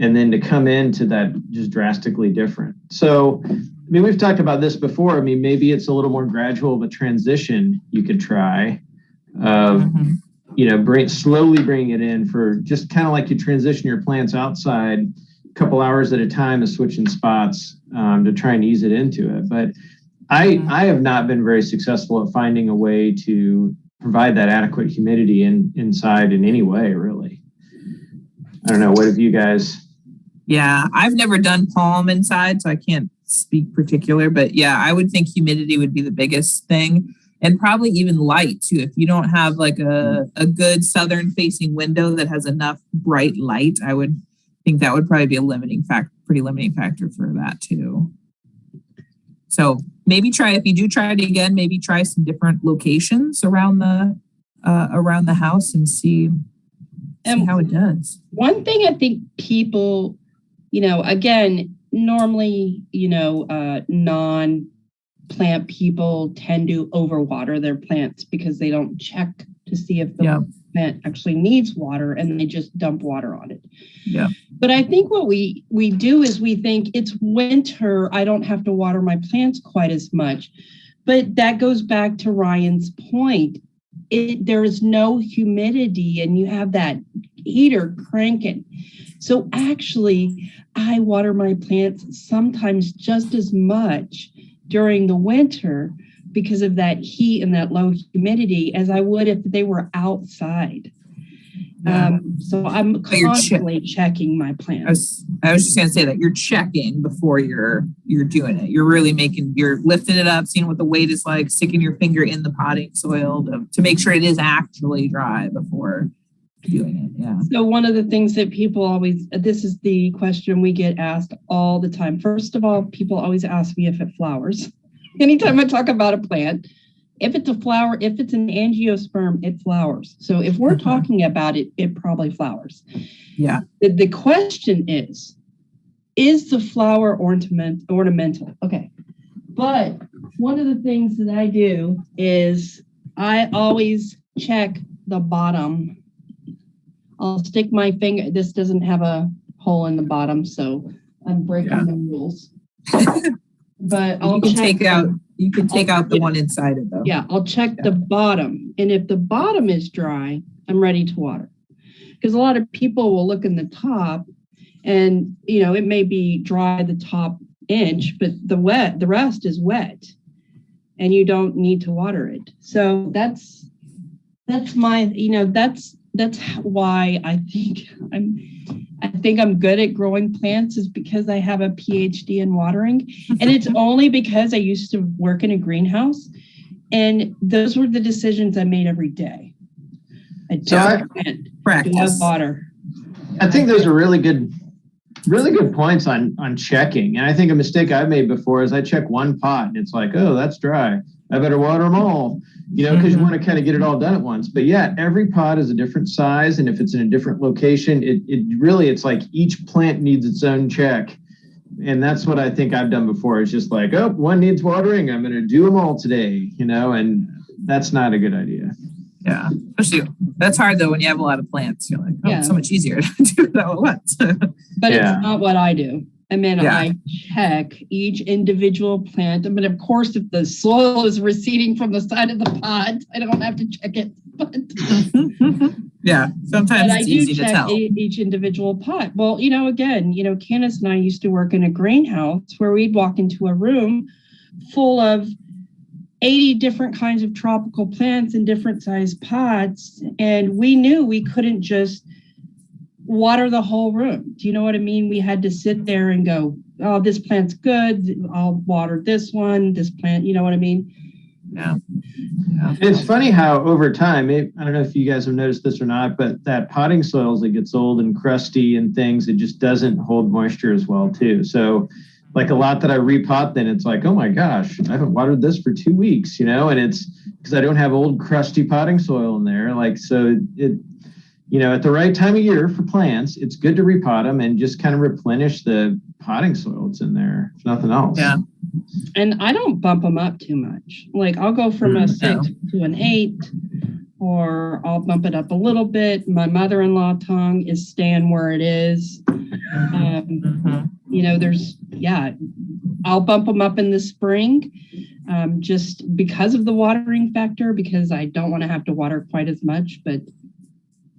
and then to come into that just drastically different. So, I mean, we've talked about this before. I mean, maybe it's a little more gradual of a transition you could try of, slowly bring it in for just kind of like you transition your plants outside a couple hours at a time of switching spots to try and ease it into it. But I have not been very successful at finding a way to provide that adequate humidity inside in any way, really. I don't know. What have you guys? Yeah, I've never done palm inside, so I can't speak particular. But yeah, I would think humidity would be the biggest thing. And probably even light too. If you don't have a good southern facing window that has enough bright light, I would think that would probably be a pretty limiting factor for that too. So maybe if you do try it again, maybe try some different locations around the house and see how it does. One thing I think people, again, normally, non-plant people tend to overwater their plants because they don't check to see if the plant actually needs water, and they just dump water on it. Yeah. But I think what we do is we think it's winter, I don't have to water my plants quite as much. But that goes back to Ryan's point. There is no humidity, and you have that heater cranking. So actually, I water my plants sometimes just as much during the winter because of that heat and that low humidity as I would if they were outside. So I'm constantly checking my plants. I was just going to say that you're checking before you're doing it. You're really you're lifting it up, seeing what the weight is like, sticking your finger in the potting soil to make sure it is actually dry before doing it. Yeah. So one of the things that people this is the question we get asked all the time. First of all, people always ask me if it flowers. Anytime I talk about a plant, if it's a flower, if it's an angiosperm, it flowers. So if we're talking about it, it probably flowers. Yeah. The question is the flower ornamental? Okay. But one of the things that I do is I always check the bottom. I'll stick my finger. This doesn't have a hole in the bottom, so I'm breaking the rules. But you can take out the one inside it though. Yeah, I'll check the bottom. And if the bottom is dry, I'm ready to water. Because a lot of people will look in the top and, it may be dry the top inch, but the rest is wet and you don't need to water it. So that's my, that's why I think I'm good at growing plants, is because I have a PhD in watering. And it's only because I used to work in a greenhouse, and those were the decisions I made every day. I water. I think those are really good points on checking. And I think a mistake I've made before is I check one pot and it's like, oh, that's dry, I better water them all. Because you want to kind of get it all done at once. But yeah, every pot is a different size. And if it's in a different location, it's like each plant needs its own check. And that's what I think I've done before. It's just like, oh, one needs watering, I'm going to do them all today, and that's not a good idea. Yeah, especially that's hard though when you have a lot of plants. You're like, oh, Yeah. it's so much easier to do it all at once. But Yeah. it's not what I do. I mean, Yeah. I check each individual plant. I mean, of course, if the soil is receding from the side of the pot, I don't have to check it. But Yeah, sometimes I it's do easy to check tell. each individual pot. Well, again, Candice and I used to work in a greenhouse where we'd walk into a room full of 80 different kinds of tropical plants in different sized pots. And we knew we couldn't just water the whole room. Do you know what I mean? We had to sit there and go, oh, this plant's good. I'll water this one, this plant. You know what I mean? Yeah. It's funny how over time, I don't know if you guys have noticed this or not, but that potting soil, as it gets old and crusty and things, it just doesn't hold moisture as well too. So like a lot that I repot, then it's like, oh my gosh, I haven't watered this for 2 weeks, and it's because I don't have old crusty potting soil in there. Like, so it, at the right time of year for plants, it's good to repot them and just kind of replenish the potting soil that's in there, if nothing else. Yeah. And I don't bump them up too much. Like I'll go from a 6 to an 8, or I'll bump it up a little bit. My mother-in-law tongue is staying where it is. I'll bump them up in the spring just because of the watering factor, because I don't want to have to water quite as much. But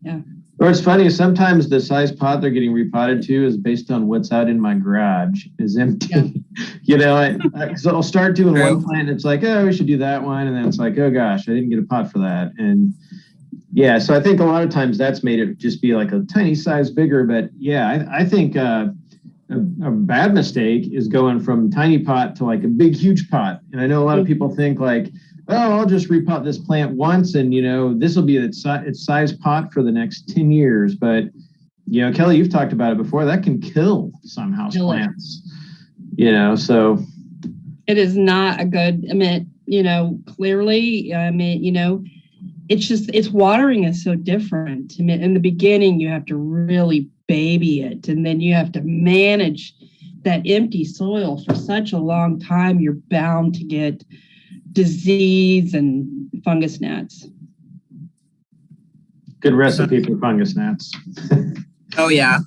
yeah. Or it's funny, sometimes the size pot they're getting repotted to is based on what's out in my garage is empty. Yeah. So I'll start doing one plant. It's like, oh, we should do that one. And then it's like, oh gosh, I didn't get a pot for that. And yeah, so I think a lot of times that's made it just be like a tiny size bigger. But yeah, I think a bad mistake is going from tiny pot to like a big, huge pot. And I know a lot of people think like, oh, I'll just repot this plant once and, this will be its size pot for the next 10 years. But, Kelly, you've talked about it before. That can kill some house plants, so. It is not a good, clearly, it's watering is so different. In the beginning, you have to really baby it, and then you have to manage that empty soil for such a long time. You're bound to get disease and fungus gnats. Good recipe for fungus gnats. Oh, yeah.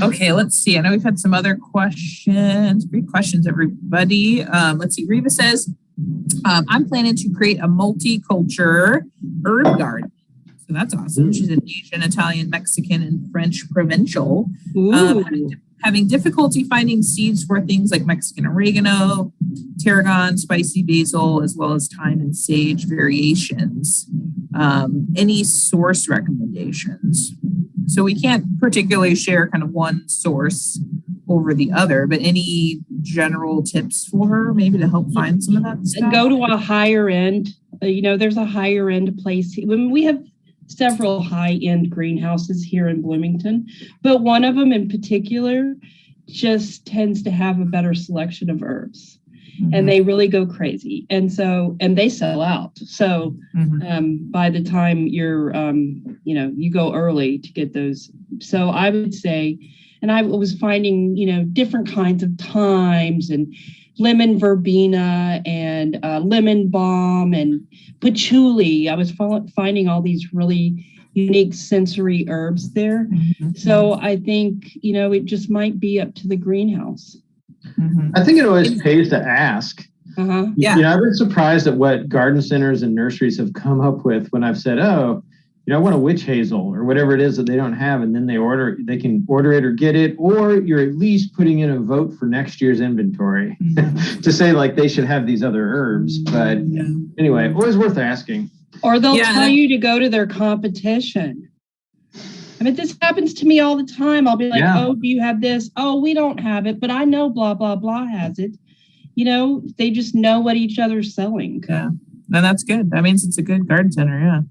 Okay, let's see. I know we've had some other questions. Great questions, everybody. Let's see. Reva says, I'm planning to create a multiculture herb garden. So that's awesome. She's an Asian, Italian, Mexican, and French provincial. Having difficulty finding seeds for things like Mexican oregano, tarragon, spicy basil, as well as thyme and sage variations. Any source recommendations? So we can't particularly share kind of one source over the other, but any general tips for her maybe to help find some of that stuff? And go to a higher end. There's a higher end place. When we have several high-end greenhouses here in Bloomington, but one of them in particular just tends to have a better selection of herbs. And they really go crazy. And they sell out. So by the time you're, you go early to get those. So I would say, and I was finding, different kinds of thymes and lemon verbena and lemon balm and patchouli. I was finding all these really unique sensory herbs there. So I think, it just might be up to the greenhouse. I think it always pays to ask. Yeah. I've been surprised at what garden centers and nurseries have come up with when I've said, oh, I want a witch hazel or whatever it is that they don't have. And then they can order it or get it, or you're at least putting in a vote for next year's inventory to say like they should have these other herbs. But anyway, always worth asking. Or they'll tell you to go to their competition. I mean, this happens to me all the time. I'll be like, oh, do you have this? Oh, we don't have it, but I know blah, blah, blah has it. They just know what each other's selling. Yeah, and that's good. That means it's a good garden center, yeah.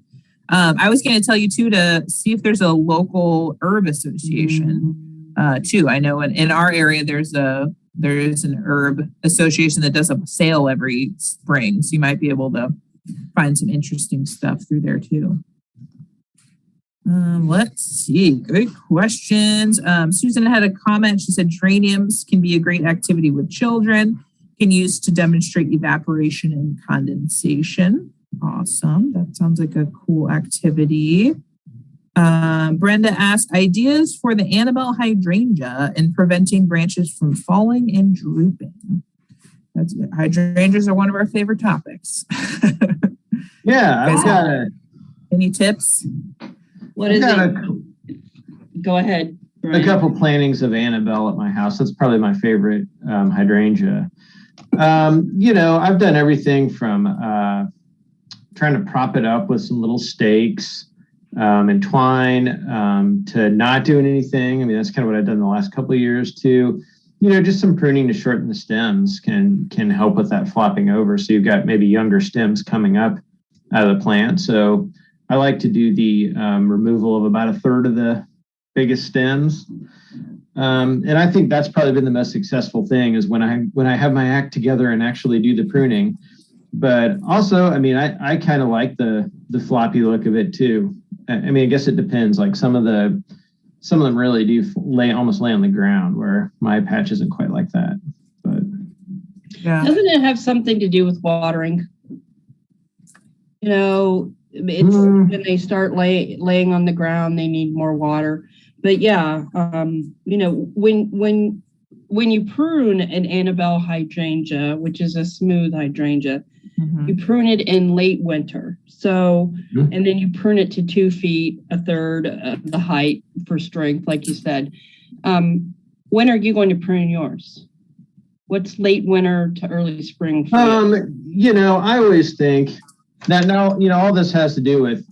I was going to tell you, too, to see if there's a local herb association, too. I know in our area, there is an herb association that does a sale every spring. So you might be able to find some interesting stuff through there, too. Let's see. Good questions. Susan had a comment. She said geraniums can be a great activity with children, can use to demonstrate evaporation and condensation. Awesome. That sounds like a cool activity. Brenda asked, ideas for the Annabelle hydrangea in preventing branches from falling and drooping. Hydrangeas are one of our favorite topics. Yeah, I've got any tips? What is it? Go ahead, Brian. A couple plantings of Annabelle at my house. That's probably my favorite hydrangea. I've done everything from trying to prop it up with some little stakes and twine to not doing anything. I mean, that's kind of what I've done the last couple of years too. Just some pruning to shorten the stems can help with that flopping over. So you've got maybe younger stems coming up out of the plant. So I like to do the removal of about a third of the biggest stems. And I think that's probably been the most successful thing is when I have my act together and actually do the pruning. But also, I mean, I kind of like the floppy look of it too. I mean, I guess it depends. Like some of them really do almost lay on the ground, where my patch isn't quite like that. But yeah, doesn't it have something to do with watering? It's when they start laying on the ground, they need more water. But yeah, when you prune an Annabelle hydrangea, which is a smooth hydrangea, you prune it in late winter. So, and then you prune it to 2 feet, a third of the height for strength, like you said. When are you going to prune yours? What's late winter to early spring for you? I always think that now, all this has to do with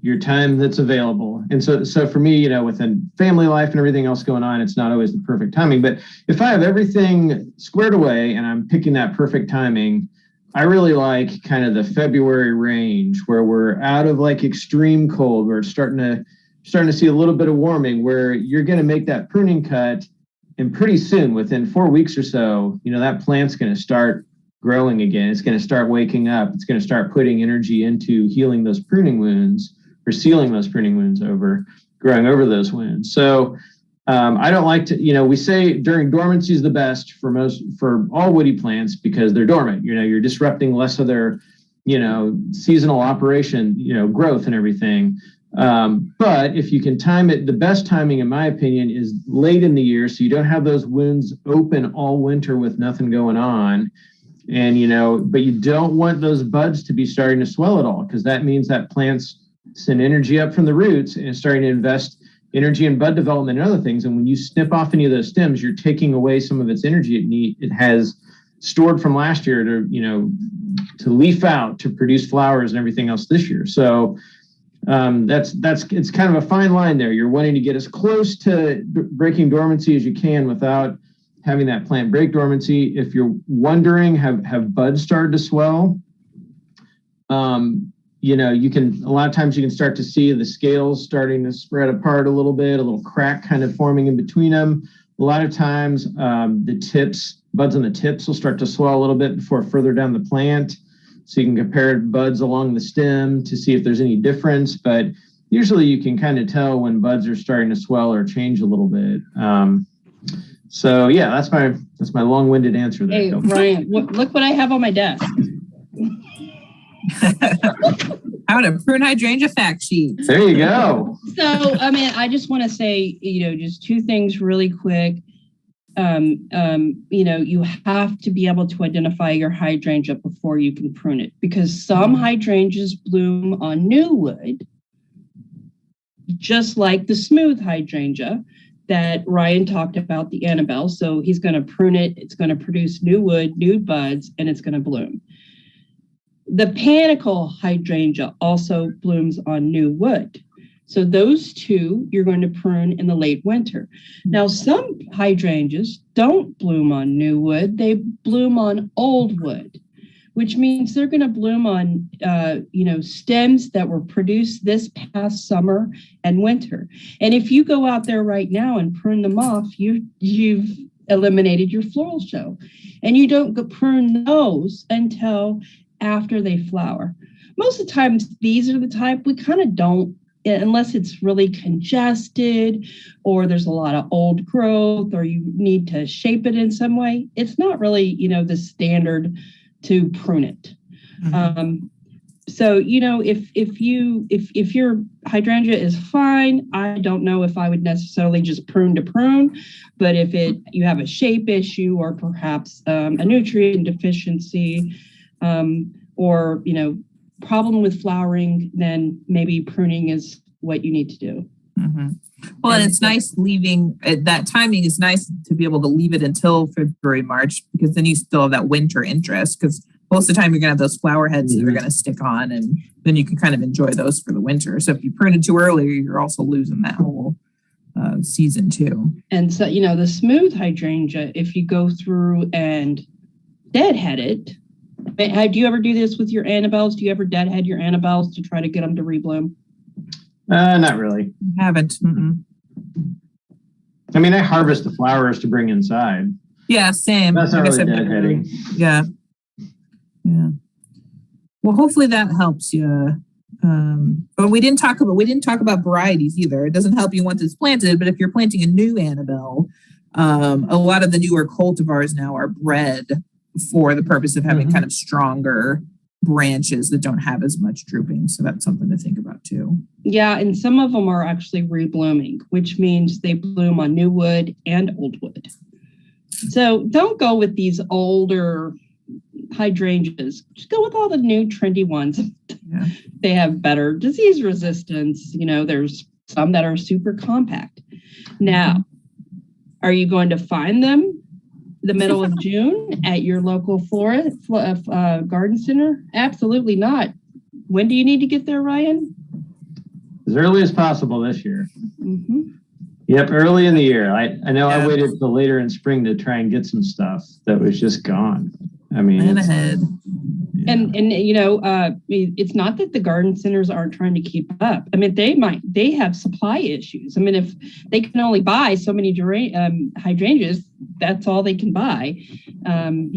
your time that's available. And so for me, within family life and everything else going on, it's not always the perfect timing. But if I have everything squared away and I'm picking that perfect timing, I really like kind of the February range where we're out of like extreme cold. We're starting to see a little bit of warming where you're going to make that pruning cut. And pretty soon, within 4 weeks or so, that plant's going to start growing again. It's going to start waking up. It's going to start putting energy into healing those pruning wounds or sealing those pruning wounds growing over those wounds. So I don't like to, we say during dormancy is the best for all woody plants because they're dormant. You're disrupting less of their, seasonal operation, growth and everything. But if you can time it, the best timing, in my opinion, is late in the year. So you don't have those wounds open all winter with nothing going on. And, but you don't want those buds to be starting to swell at all because that means that plants send energy up from the roots and it's starting to invest energy in bud development and other things. And when you snip off any of those stems, you're taking away some of its energy it has stored from last year to leaf out, to produce flowers and everything else this year. So it's kind of a fine line there. You're wanting to get as close to breaking dormancy as you can without having that plant break dormancy. If you're wondering, have buds started to swell? A lot of times you can start to see the scales starting to spread apart a little bit, a little crack kind of forming in between them. A lot of times buds on the tips will start to swell a little bit before further down the plant. So you can compare buds along the stem to see if there's any difference. But usually you can kind of tell when buds are starting to swell or change a little bit. So yeah, that's my long-winded answer there. Hey, Ryan, look what I have on my desk. How to prune hydrangea fact sheet. There you go. So, I just want to say, just 2 things really quick. You have to be able to identify your hydrangea before you can prune it because some hydrangeas bloom on new wood, just like the smooth hydrangea that Ryan talked about, the Annabelle. So he's going to prune it. It's going to produce new wood, new buds, and it's going to bloom. The panicle hydrangea also blooms on new wood. So those 2 you're going to prune in the late winter. Now, some hydrangeas don't bloom on new wood. They bloom on old wood, which means they're going to bloom on, stems that were produced this past summer and winter. And if you go out there right now and prune them off, you've eliminated your floral show. And you don't prune those until after they flower. Most of the times, these are the type we kind of don't, unless it's really congested or there's a lot of old growth or you need to shape it in some way. It's not really, the standard to prune it. So, if your hydrangea is fine, I don't know if I would necessarily just prune to prune, but if you have a shape issue or perhaps a nutrient deficiency, or problem with flowering, then maybe pruning is what you need to do. Mm-hmm. Well, and it's nice leaving that timing is nice to be able to leave it until February, March, because then you still have that winter interest, because most of the time you're going to have those flower heads that you're going to stick on, and then you can kind of enjoy those for the winter. So if you prune it too early, you're also losing that whole season too. And so, the smooth hydrangea, if you go through and deadhead it, do you ever do this with your Annabelles? Do you ever deadhead your Annabelles to try to get them to rebloom? Not really. Haven't. Mm-mm. I mean, I harvest the flowers to bring inside. Yeah, same. That's not really deadheading. Yeah. Well, hopefully that helps you. But we didn't talk about varieties either. It doesn't help you once it's planted, but if you're planting a new Annabelle, a lot of the newer cultivars now are bred for the purpose of having kind of stronger branches that don't have as much drooping. So that's something to think about too. Yeah, and some of them are actually reblooming, which means they bloom on new wood and old wood. So don't go with these older hydrangeas. Just go with all the new trendy ones. Yeah. They have better disease resistance. There's some that are super compact. Now, are you going to find them the middle of June at your local garden center? Absolutely not. When do you need to get there, Ryan? As early as possible this year. Mm-hmm. Yep, early in the year. I know I waited till later in spring to try and get some stuff that was just gone. I mean, plan ahead. Yeah. And it's not that the garden centers aren't trying to keep up. I mean, they have supply issues. I mean, if they can only buy so many hydrangeas, that's all they can buy. Ryan,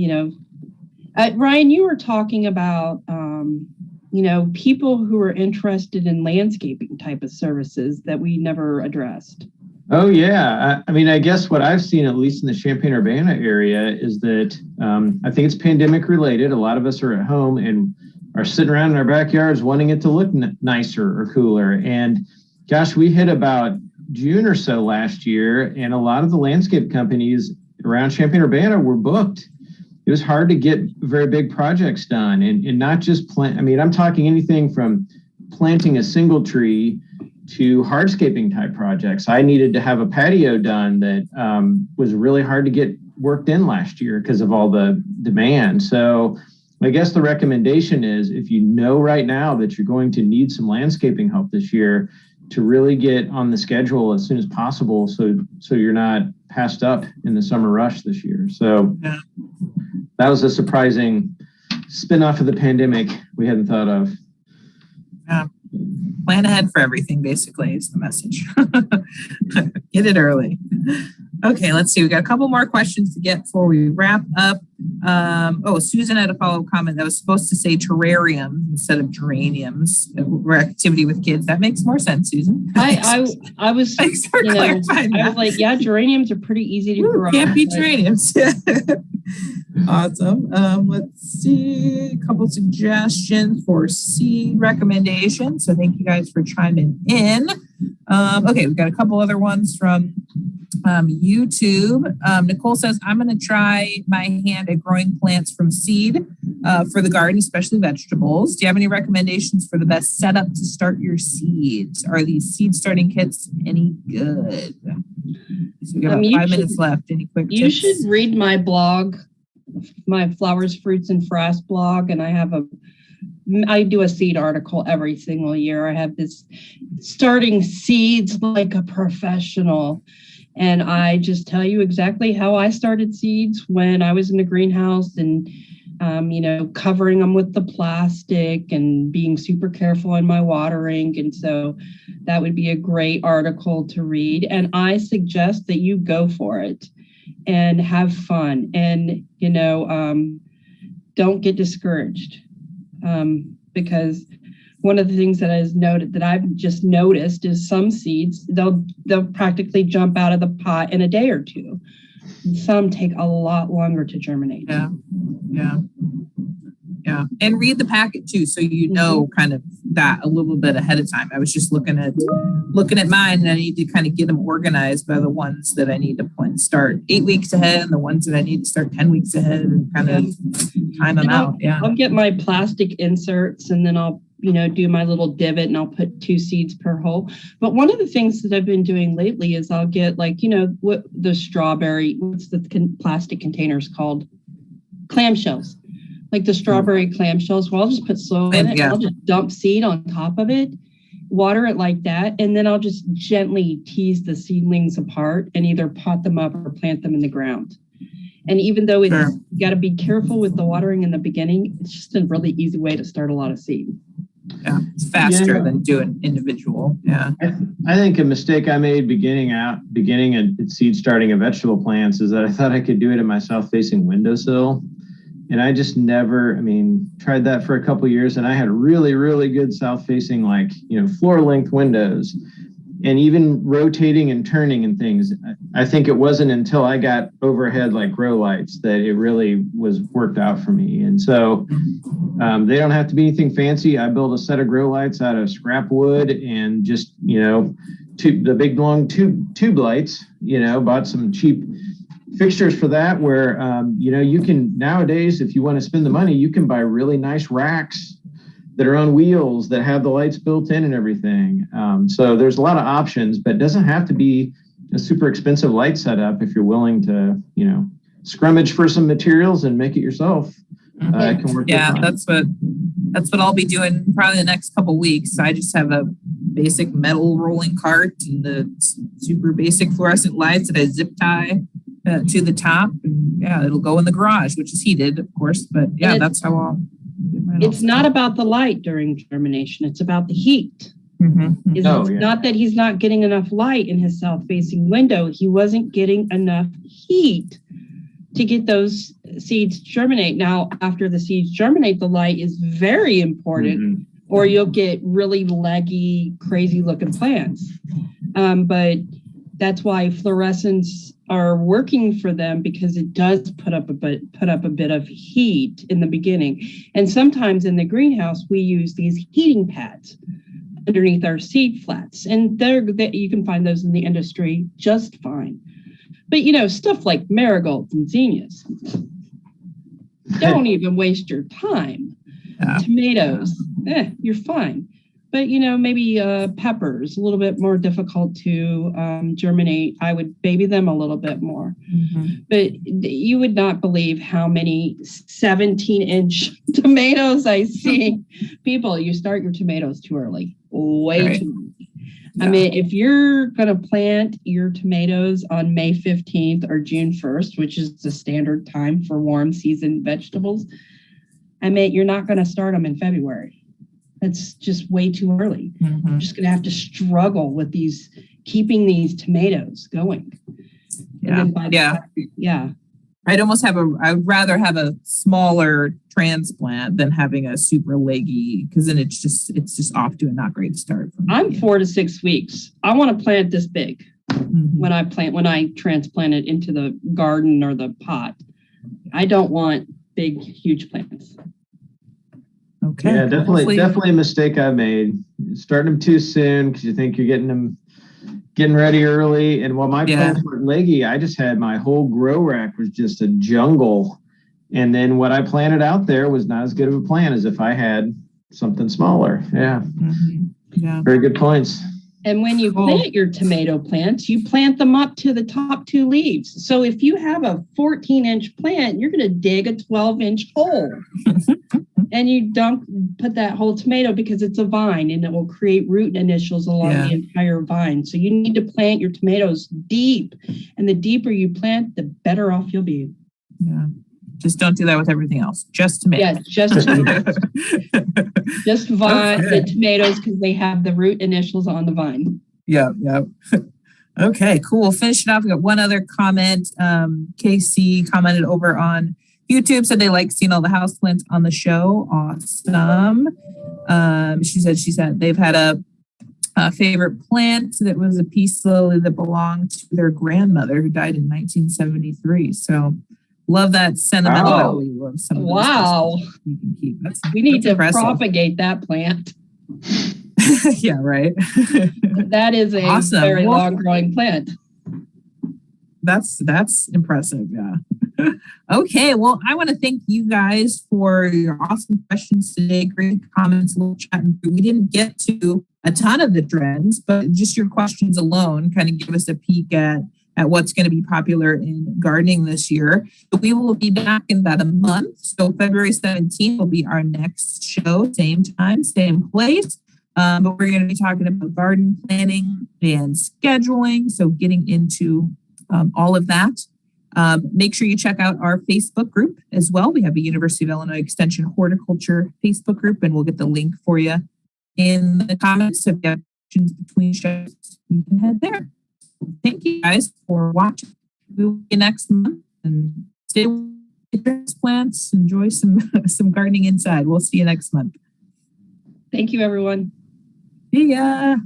you were talking about, people who are interested in landscaping type of services that we never addressed. Oh, yeah. I mean, I guess what I've seen, at least in the Champaign-Urbana area, is that I think it's pandemic related. A lot of us are at home and are sitting around in our backyards wanting it to look nicer or cooler. And gosh, we hit about June or so last year, and a lot of the landscape companies around Champaign-Urbana were booked. It was hard to get very big projects done, and not just plant. I mean, I'm talking anything from planting a single tree to hardscaping type projects. I needed to have a patio done that was really hard to get worked in last year because of all the demand. So I guess the recommendation is, if you know right now that you're going to need some landscaping help this year, to really get on the schedule as soon as possible, so you're not passed up in the summer rush this year. So that was a surprising spin-off of the pandemic we hadn't thought of. Yeah. Plan ahead for everything, basically, is the message. Get it early. Okay, let's see. We got a couple more questions to get before we wrap up. Susan had a follow-up comment that was supposed to say terrarium instead of geraniums for activity with kids. That makes more sense, Susan. I was like, yeah, geraniums are pretty easy to grow. Can't be geraniums. Awesome. Let's see, a couple suggestions for seed recommendations. So thank you guys for chiming in. We've got a couple other ones from YouTube. Nicole says, I'm going to try my hand at growing plants from seed for the garden, especially vegetables. Do you have any recommendations for the best setup to start your seeds? Are these seed starting kits any good? So we got about 5 minutes left. Any quick tips? You should read my blog, my Flowers, Fruits, and Frass blog, and I do a seed article every single year. I have this starting seeds like a professional. And I just tell you exactly how I started seeds when I was in the greenhouse and, covering them with the plastic and being super careful in my watering. And so that would be a great article to read. And I suggest that you go for it and have fun and, don't get discouraged. Because one of the things that I've just noticed is some seeds, they'll practically jump out of the pot in a day or two. Some take a lot longer to germinate. Yeah. Yeah. And read the packet too, so you know kind of that a little bit ahead of time. I was just looking at mine, and I need to kind of get them organized by the ones that I need to start 8 weeks ahead, and the ones that I need to start 10 weeks ahead, and kind of time them out. Yeah. I'll get my plastic inserts, and then I'll do my little divot, and I'll put 2 seeds per hole. But one of the things that I've been doing lately is I'll get what the strawberry, what's the plastic containers called? Clamshells. Like the strawberry clamshells, where I'll just put soil in it. Yeah. I'll just dump seed on top of it, water it like that, and then I'll just gently tease the seedlings apart and either pot them up or plant them in the ground. And even though you got to be careful with the watering in the beginning, it's just a really easy way to start a lot of seed. Yeah, it's faster than doing individual. Yeah, I think a mistake I made beginning at seed starting of vegetable plants is that I thought I could do it in my south-facing windowsill. And I just never, tried that for a couple of years, and I had really, really good south-facing, floor length windows, and even rotating and turning and things. I think it wasn't until I got overhead grow lights that it really was worked out for me. And so they don't have to be anything fancy. I built a set of grow lights out of scrap wood and just, the big long tube lights, bought some cheap fixtures for that, where you can nowadays, if you want to spend the money, you can buy really nice racks that are on wheels that have the lights built in and everything. So there's a lot of options, but it doesn't have to be a super expensive light setup if you're willing to scrummage for some materials and make it yourself. It can work. Yeah, that's what I'll be doing probably the next couple weeks. I just have a basic metal rolling cart and the super basic fluorescent lights that I zip tie to the top. And it'll go in the garage, which is heated, of course. But that's how I'll get mine. It's not about the light during germination. It's about the heat. Mm-hmm. It's not that he's not getting enough light in his south-facing window. He wasn't getting enough heat to get those seeds germinate. Now, after the seeds germinate, the light is very important, or you'll get really leggy, crazy-looking plants. But that's why fluorescents are working for them, because it does put up a bit of heat in the beginning. And sometimes in the greenhouse, we use these heating pads underneath our seed flats, and you can find those in the industry just fine. But stuff like marigolds and zinnias, don't even waste your time. Tomatoes, you're fine. But maybe peppers, a little bit more difficult to germinate. I would baby them a little bit more. But you would not believe how many 17-inch tomatoes I see. People, you start your tomatoes too early, way too early. Yeah. If you're going to plant your tomatoes on May 15th or June 1st, which is the standard time for warm season vegetables, you're not going to start them in February. That's just way too early. You're just going to have to struggle with keeping these tomatoes going. I'd rather have a smaller transplant than having a super leggy, because then it's just off to a not great start. I'm 4 to 6 weeks. I want to plant this big when I transplant it into the garden or the pot. I don't want big, huge plants. Okay. Yeah, definitely a mistake I made. Starting them too soon because you think you're getting ready early. And while my plants were leggy, I just had my whole grow rack was just a jungle. And then what I planted out there was not as good of a plant as if I had something smaller. Yeah. Yeah. Very good points. And when you plant your tomato plants, you plant them up to the top 2 leaves. So if you have a 14-inch plant, you're going to dig a 12-inch hole. And you put that whole tomato, because it's a vine and it will create root initials along the entire vine. So you need to plant your tomatoes deep. And the deeper you plant, the better off you'll be. Yeah. Just don't do that with everything else. Just tomatoes. Yeah, just tomatoes. Just the tomatoes, because they have the root initials on the vine. Yeah. Okay, cool. Finishing off, we got one other comment. KC commented over on YouTube, said they like seeing all the houseplants on the show. Awesome. She said they've had a favorite plant that was a peace lily that belonged to their grandmother who died in 1973. So Love that sentimental Wow. value of some of those Wow. crystals you can keep. We need that's to impressive. propagate that plant. Yeah, right. That is a Awesome. very Well, long growing plant. That's impressive. Yeah. Okay. Well, I want to thank you guys for your awesome questions today. Great comments, little chat. We didn't get to a ton of the trends, but just your questions alone kind of give us a peek at what's going to be popular in gardening this year. We will be back in about a month. So February 17th will be our next show, same time, same place. But we're going to be talking about garden planning and scheduling. So getting into all of that. Make sure you check out our Facebook group as well. We have a University of Illinois Extension Horticulture Facebook group, and we'll get the link for you in the comments. So if you have questions between shows, you can head there. Thank you guys for watching. We'll see you next month, and stay with your plants. Enjoy some gardening inside. We'll see you next month. Thank you, everyone. See ya.